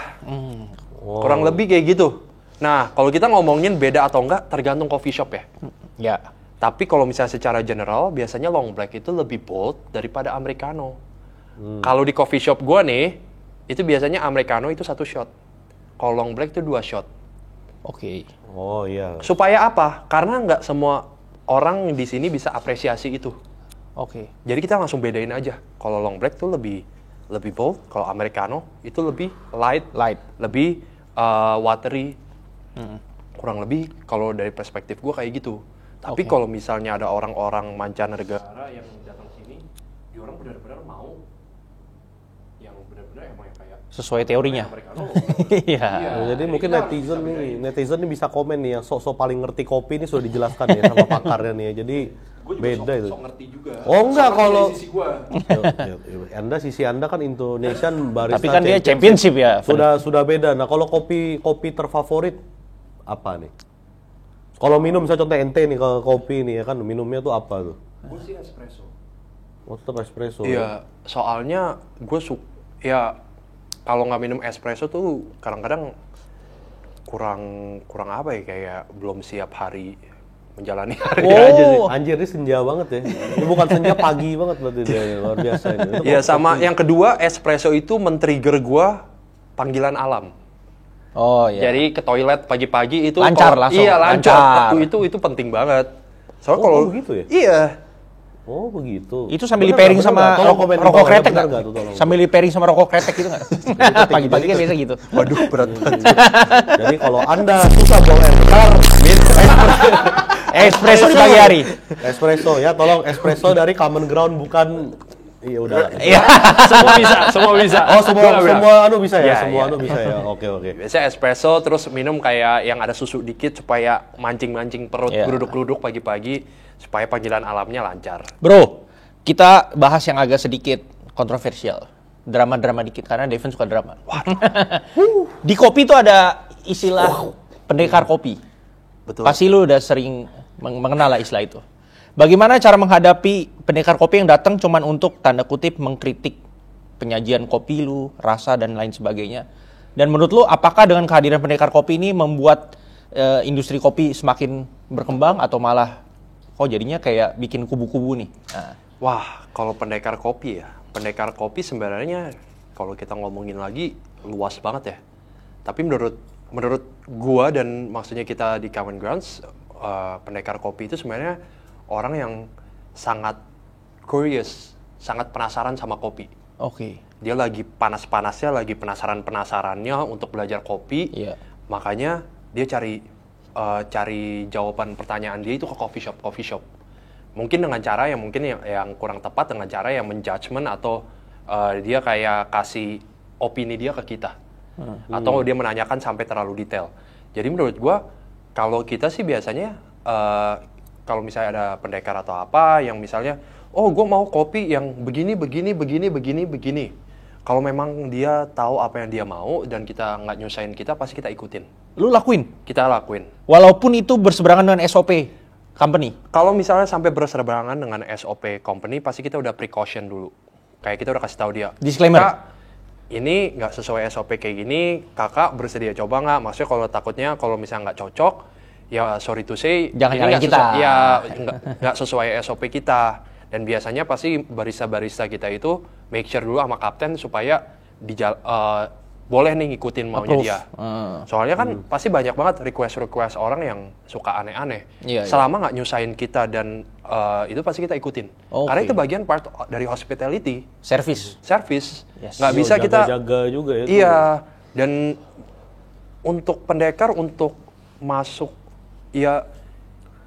Kurang lebih kayak gitu. Nah, kalau kita ngomongin beda atau enggak, tergantung coffee shop ya. Ya. Tapi kalau misalnya secara general, biasanya long black itu lebih bold daripada americano. Kalau di coffee shop gua nih, itu biasanya americano itu 1 shot. Kalau long black itu 2 shot. Oke. Oh iya. Supaya apa? Karena nggak semua orang di sini bisa apresiasi itu. Oke. Jadi kita langsung bedain aja. Kalau long black tuh lebih bold, kalau americano itu lebih light, lebih watery. Kurang lebih kalau dari perspektif gue kayak gitu. Tapi kalau misalnya ada orang-orang mancanegara yang datang sini, dia orang benar-benar mau yang benar-benar emang yang kayak Sesuai teorinya. americano. Iya. Jadi mungkin netizen nih bisa komen nih yang sok-sok paling ngerti kopi ini sudah dijelaskan ya sama pakarnya nih ya. Jadi Gue juga beda itu. sok ngerti juga. Oh enggak Sok kalau dari sisi gua. Sisi Anda kan Indonesian barista. Tapi kan dia championship ya. Sudah beda. Nah, kalau kopi terfavorit apa nih? Kalau minum saya contoh ente nih ke kopi nih ya kan minumnya tuh apa tuh? Gue sih espresso. Oh, tetap espresso. Iya, soalnya gue kalau nggak minum espresso tuh kadang-kadang kurang apa ya, kayak belum siap hari menjalani hari aja sih. Anjir ini senja banget ya. Ini bukan senja, pagi banget berarti dia luar biasa ini. Iya, sama yang kedua espresso itu men-trigger gue panggilan alam. Oh iya. Jadi ke toilet pagi-pagi itu Lancar langsung. Iya, lancar. Lancar. Itu penting banget. Soalnya Oh, kalau begitu ya? Iya. Oh begitu. Itu sambil Bener di-pairing nggak? sama Bener nggak? Tolong komen di rokok bawah ya, kretek bener nggak? tuh, tolong. Sambil di-pairing sama rokok kretek gitu nggak? Pagi-pagi kan biasa gitu. Waduh, berat banget. Jadi kalau Anda suka buang air besar, Espresso di pagi hari. espresso ya, tolong espresso dari common ground bukan iya udah. Iya. semua bisa. Oh, semua Gua nggak bilang. anu bisa ya, Iya, semua iya. anu bisa ya. Oke. Biasanya espresso terus minum kayak yang ada susu dikit supaya mancing-mancing perut, Iya. geruduk-geruduk pagi-pagi supaya panggilan alamnya lancar. Bro, kita bahas yang agak sedikit kontroversial. Drama-drama dikit karena Devin suka drama. Di kopi itu ada istilah pendekar kopi. Betul. Pasti lu udah sering mengenal lah istilah itu. Bagaimana cara menghadapi pendekar kopi yang datang cuman untuk tanda kutip mengkritik penyajian kopi lu, rasa dan lain sebagainya. Dan menurut lu apakah dengan kehadiran pendekar kopi ini membuat industri kopi semakin berkembang atau malah jadinya kayak bikin kubu-kubu nih? Nah. Wah, kalau pendekar kopi ya. Pendekar kopi sebenarnya kalau kita ngomongin lagi luas banget ya. Tapi menurut gua dan maksudnya kita di Common Grounds, pendekar kopi itu sebenarnya orang yang sangat curious, sangat penasaran sama kopi. Oke. Dia lagi panas-panasnya, lagi penasaran-penasarannya untuk belajar kopi. Iya. Makanya dia cari jawaban pertanyaan dia itu ke coffee shop. Mungkin dengan cara yang kurang tepat, dengan cara yang menjudgment atau dia kayak kasih opini dia ke kita. Atau dia menanyakan sampai terlalu detail. Jadi menurut gua kalau kita sih biasanya kalau misalnya ada pendekar atau apa yang misalnya, gue mau kopi yang begini. Kalau memang dia tahu apa yang dia mau dan kita nggak nyusahin kita, pasti kita ikutin. Lu lakuin? Kita lakuin. Walaupun itu berseberangan dengan SOP company? Kalau misalnya sampai berseberangan dengan SOP company, pasti kita udah precaution dulu. Kayak kita udah kasih tahu dia. Disclaimer. Kak, ini nggak sesuai SOP kayak gini, kakak bersedia coba nggak? Maksudnya kalau takutnya kalau misalnya nggak cocok, ya sorry to say, jangan ini nyalain nggak kita. Ya nggak sesuai SOP kita. Dan biasanya pasti barista-barista kita itu make sure dulu sama kapten supaya boleh nih ngikutin maunya Approve. dia. Soalnya kan pasti banyak banget request orang yang suka aneh-aneh. Iya, Selama nggak nyusahin kita dan itu pasti kita ikutin. Oke. Karena itu bagian part dari hospitality. Service. Service. Nggak bisa kita jaga juga ya. Iya, dan untuk pendekar untuk masuk ya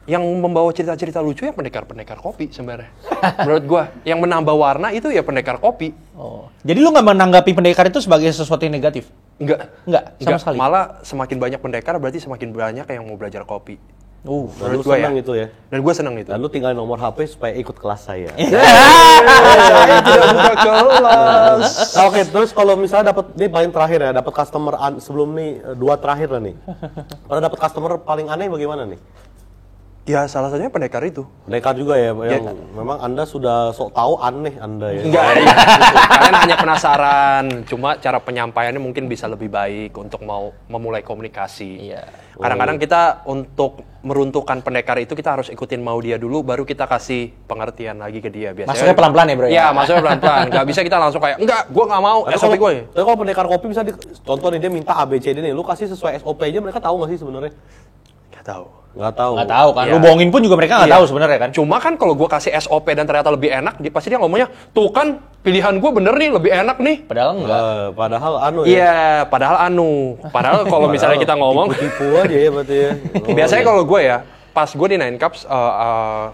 yang membawa cerita-cerita lucu ya pendekar-pendekar kopi sebenarnya. Menurut gua, yang menambah warna itu ya pendekar kopi. Oh. Jadi lu nggak menanggapi pendekar itu sebagai sesuatu yang negatif? Enggak, Sama sekali. Malah semakin banyak pendekar berarti semakin banyak yang mau belajar kopi. Dan lu Menurut gua senang itu ya. Dan gua senang itu. Dan lu tinggal nomor HP supaya ikut kelas saya. Tidak buka kelas. Nah, oke, terus kalau misalnya dapat ini paling terakhir ya, dapat customer sebelum nih 2 terakhir lah nih. Kalau dapat customer paling aneh bagaimana nih? Ya salah satunya pendekar itu. Pendekar juga ya, yang memang Anda sudah sok tahu aneh Anda ya. Enggak, kalian hanya penasaran. Cuma cara penyampaiannya mungkin bisa lebih baik untuk mau memulai komunikasi. Iya. Kadang-kadang kita untuk meruntuhkan pendekar itu kita harus ikutin mau dia dulu, baru kita kasih pengertian lagi ke dia. Biasanya Masuknya pelan-pelan ya bro? Iya, masuknya pelan-pelan. Nggak bisa kita langsung kayak, enggak, gue nggak mau SOP gue. Tapi kalau pendekar kopi bisa contoh nih dia minta ABCD nih, lu kasih sesuai SOP aja mereka tahu nggak sih sebenarnya? Nggak tahu. Nggak tahu. Nggak tahu kan? Iya. Lu bohongin pun juga mereka nggak tahu sebenarnya kan? Cuma kan kalau gue kasih SOP dan ternyata lebih enak, pasti dia ngomongnya, tuh kan pilihan gue bener nih, lebih enak nih. Padahal enggak. Padahal anu ya. Iya, padahal kalau misalnya kita ngomong, tipu aja ya berarti ya. biasanya kalau gue ya, pas gue di Nine Cups,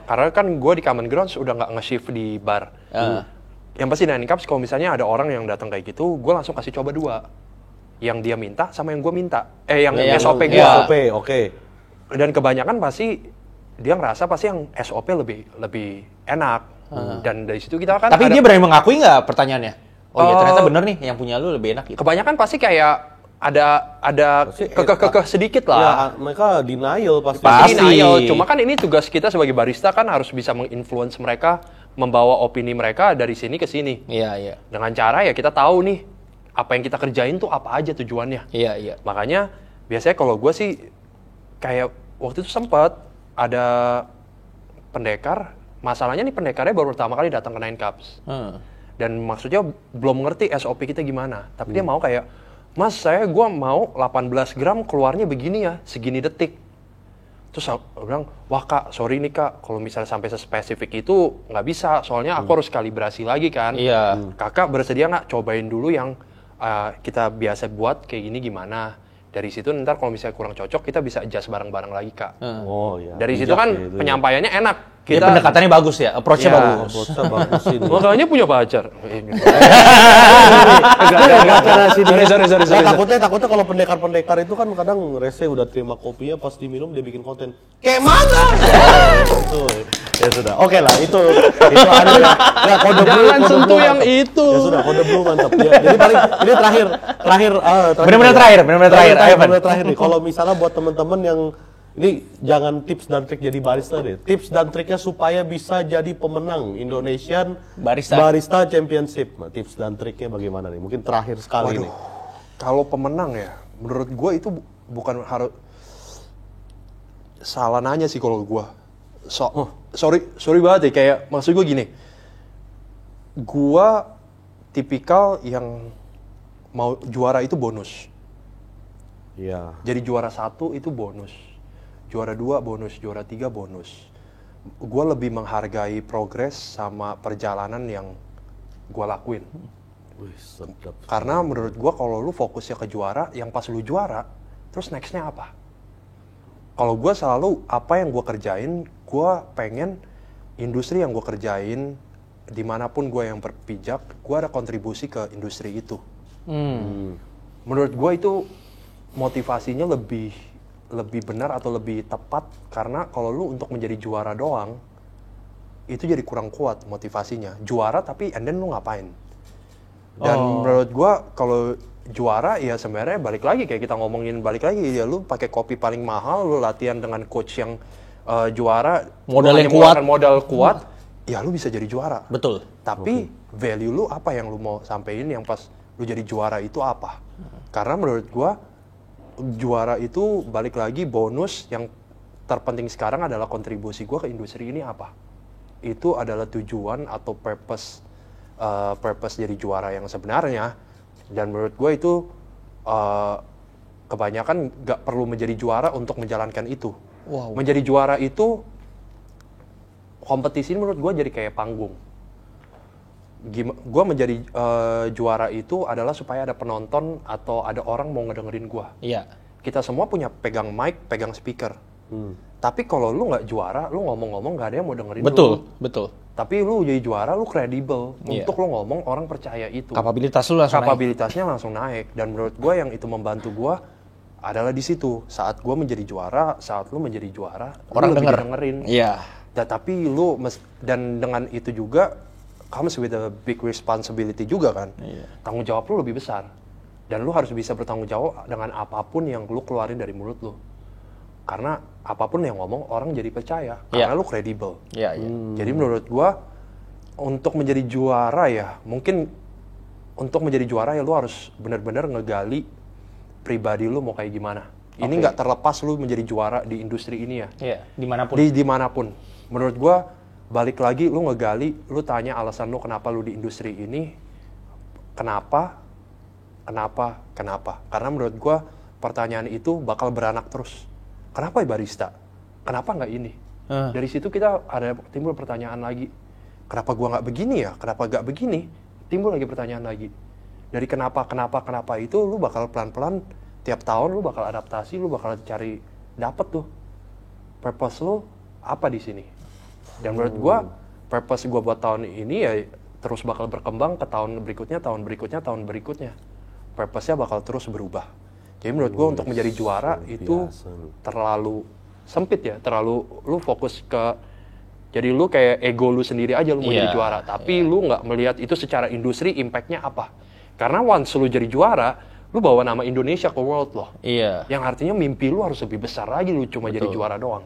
karena kan gue di Common Grounds udah nggak nge-shift di bar. Yang pasti Nine Cups kalau misalnya ada orang yang datang kayak gitu, gue langsung kasih coba 2. Yang dia minta sama yang gue minta. Yang SOP gue. SOP, oke. Dan kebanyakan pasti dia ngerasa pasti yang SOP lebih enak. Dan dari situ kita kan Tapi dia berani mengakui nggak pertanyaannya? Oh iya ternyata bener nih, yang punya lu lebih enak gitu. kebanyakan pasti kayak ada kekeh sedikit lah. Ya, mereka denial pasti. Pasti. Denial. Cuma kan ini tugas kita sebagai barista kan harus bisa menginfluence mereka, membawa opini mereka dari sini ke sini. Iya. Dengan cara ya kita tahu nih apa yang kita kerjain tuh apa aja tujuannya. Iya. Makanya biasanya kalau gue sih kayak waktu itu sempat ada pendekar, masalahnya nih pendekarnya baru pertama kali datang ke Nine Cups. Dan maksudnya belum ngerti SOP kita gimana. Tapi dia mau kayak, Mas gue mau 18 gram keluarnya begini ya, segini detik. Terus aku bilang, wah kak, sorry nih kak, kalau misalnya sampai sespesifik itu nggak bisa, soalnya aku harus kalibrasi lagi kan. Iya. Kakak bersedia nggak cobain dulu yang kita biasa buat kayak gini gimana? Dari situ ntar kalau misalnya kurang cocok, kita bisa adjust bareng-bareng lagi kak. Oh iya. Dari situ kan penyampaianya enak. Dia pendekatannya bagus ya, approach-nya bagus. Bosnya bagus ini. Makanya punya pacar. Takutnya kalau pendekar-pendekar itu kan kadang rese udah terima kopinya pas diminum dia bikin konten. Kayak mana? Ya sudah. Oke lah, itu ada ya kode blue. Jangan sentuh yang itu. Ya sudah, kode blue mantap. Ya, jadi paling ini terakhir. Benar-benar terakhir. Ayo, Van. Terakhir nih. Kalau misalnya buat teman-teman yang ini jangan tips dan trik jadi barista deh. Tips dan triknya supaya bisa jadi pemenang Indonesian Barista Championship. Nah, tips dan triknya bagaimana nih? Mungkin terakhir sekali nih. Kalau pemenang ya, menurut gue itu bukan harus salah nanya sih kalau gue. Sorry banget ya, kayak maksud gue gini. Gue tipikal yang mau juara itu bonus. Iya. Jadi juara 1 itu bonus. Juara 2 bonus, juara 3 bonus. Gue lebih menghargai progres sama perjalanan yang gue lakuin. Wih, sedap. Karena menurut gue kalau lu fokusnya ke juara, yang pas lu juara, terus nextnya apa? Kalau gue selalu apa yang gue kerjain, gue pengen industri yang gue kerjain, dimanapun gue yang berpijak, gue ada kontribusi ke industri itu. Menurut gue itu motivasinya lebih benar atau lebih tepat, karena kalau lu untuk menjadi juara doang itu jadi kurang kuat motivasinya. Juara tapi and then lu ngapain? Dan menurut gua kalau juara ya sebenarnya balik lagi kayak kita ngomongin balik lagi ya, lu pakai kopi paling mahal, lu latihan dengan coach yang juara, modal yang kuat, ya lu bisa jadi juara. Betul. Tapi value lu apa yang lu mau sampein yang pas lu jadi juara itu apa? Karena menurut gua juara itu balik lagi bonus, yang terpenting sekarang adalah kontribusi gue ke industri ini apa. Itu adalah tujuan atau purpose jadi juara yang sebenarnya. Dan menurut gue itu kebanyakan gak perlu menjadi juara untuk menjalankan itu. Wow. Menjadi juara itu, kompetisi menurut gue jadi kayak panggung. Gue menjadi juara itu adalah supaya ada penonton atau ada orang mau ngedengerin gue. Iya. Kita semua punya pegang mic, pegang speaker. Tapi kalau lu nggak juara, lu ngomong-ngomong nggak ada yang mau dengerin Betul, lu. betul. Tapi lu jadi juara, lu kredibel. Iya. Untuk lu ngomong, orang percaya itu. Kapabilitas lu langsung naik. Kapabilitasnya langsung naik. Dan menurut gue yang itu membantu gue adalah di situ. Saat gue menjadi juara, saat lu menjadi juara, Orang lu lebih denger. dengerin. Iya. Tapi dan dengan itu juga comes with a big responsibility juga kan. Iya. Tanggung jawab lu lebih besar. Dan lu harus bisa bertanggung jawab dengan apapun yang lu keluarin dari mulut lu. Karena apapun yang ngomong orang jadi percaya. Karena lu kredibel. Iya, iya. Jadi menurut gua untuk menjadi juara ya, mungkin untuk menjadi juara ya lu harus benar-benar ngegali pribadi lu mau kayak gimana. Ini nggak terlepas lu menjadi juara di industri ini ya. Iya, dimanapun. Dimanapun. Menurut gua balik lagi lu ngegali, lu tanya alasan lu kenapa lu di industri ini. Kenapa? Karena menurut gua pertanyaan itu bakal beranak terus. Kenapa barista? Kenapa nggak ini? Dari situ kita ada timbul pertanyaan lagi. Kenapa gua nggak begini ya? Kenapa nggak begini? Timbul lagi pertanyaan lagi. Dari kenapa itu lu bakal pelan-pelan tiap tahun lu bakal adaptasi, lu bakal cari dapet tuh purpose lu apa di sini. Dan menurut gua purpose gua buat tahun ini ya terus bakal berkembang ke tahun berikutnya. Purpose-nya bakal terus berubah. Jadi menurut gue untuk menjadi juara itu terlalu sempit ya, terlalu lu fokus ke, jadi lu kayak ego lu sendiri aja lu mau jadi juara, tapi lu nggak melihat itu secara industri impact-nya apa. Karena once lu jadi juara, lu bawa nama Indonesia ke world loh. Iya. Yang artinya mimpi lu harus lebih besar lagi, lu cuma jadi juara doang.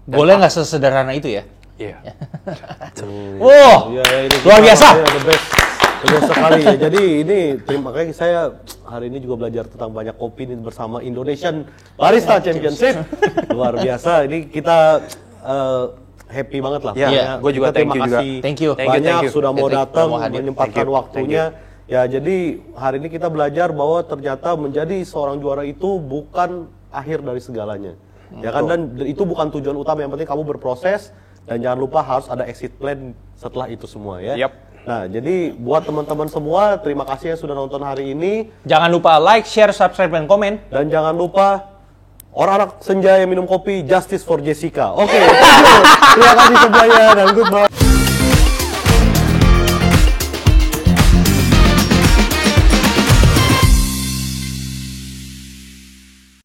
Dan boleh nggak sesederhana itu ya? Iya. Wow, luar biasa. The best sekali ya. Jadi ini terima kasih, saya hari ini juga belajar tentang banyak kopi ini bersama Indonesian Barista Championship. Luar biasa. Ini kita happy banget lah. Iya, gue juga terima thank you kasih juga. Thank you. Banyak sudah mau datang mau hadir. menyempatkan waktunya. Ya, jadi hari ini kita belajar bahwa ternyata menjadi seorang juara itu bukan akhir dari segalanya. Ya kan, dan itu bukan tujuan utama, yang penting kamu berproses dan jangan lupa harus ada exit plan setelah itu semua ya. Yap. Nah, jadi buat teman-teman semua, terima kasih yang sudah nonton hari ini. Jangan lupa like, share, subscribe, dan komen. Dan jangan lupa, orang anak senja yang minum kopi, justice for Jessica. Oke, terima kasih semuanya dan goodbye.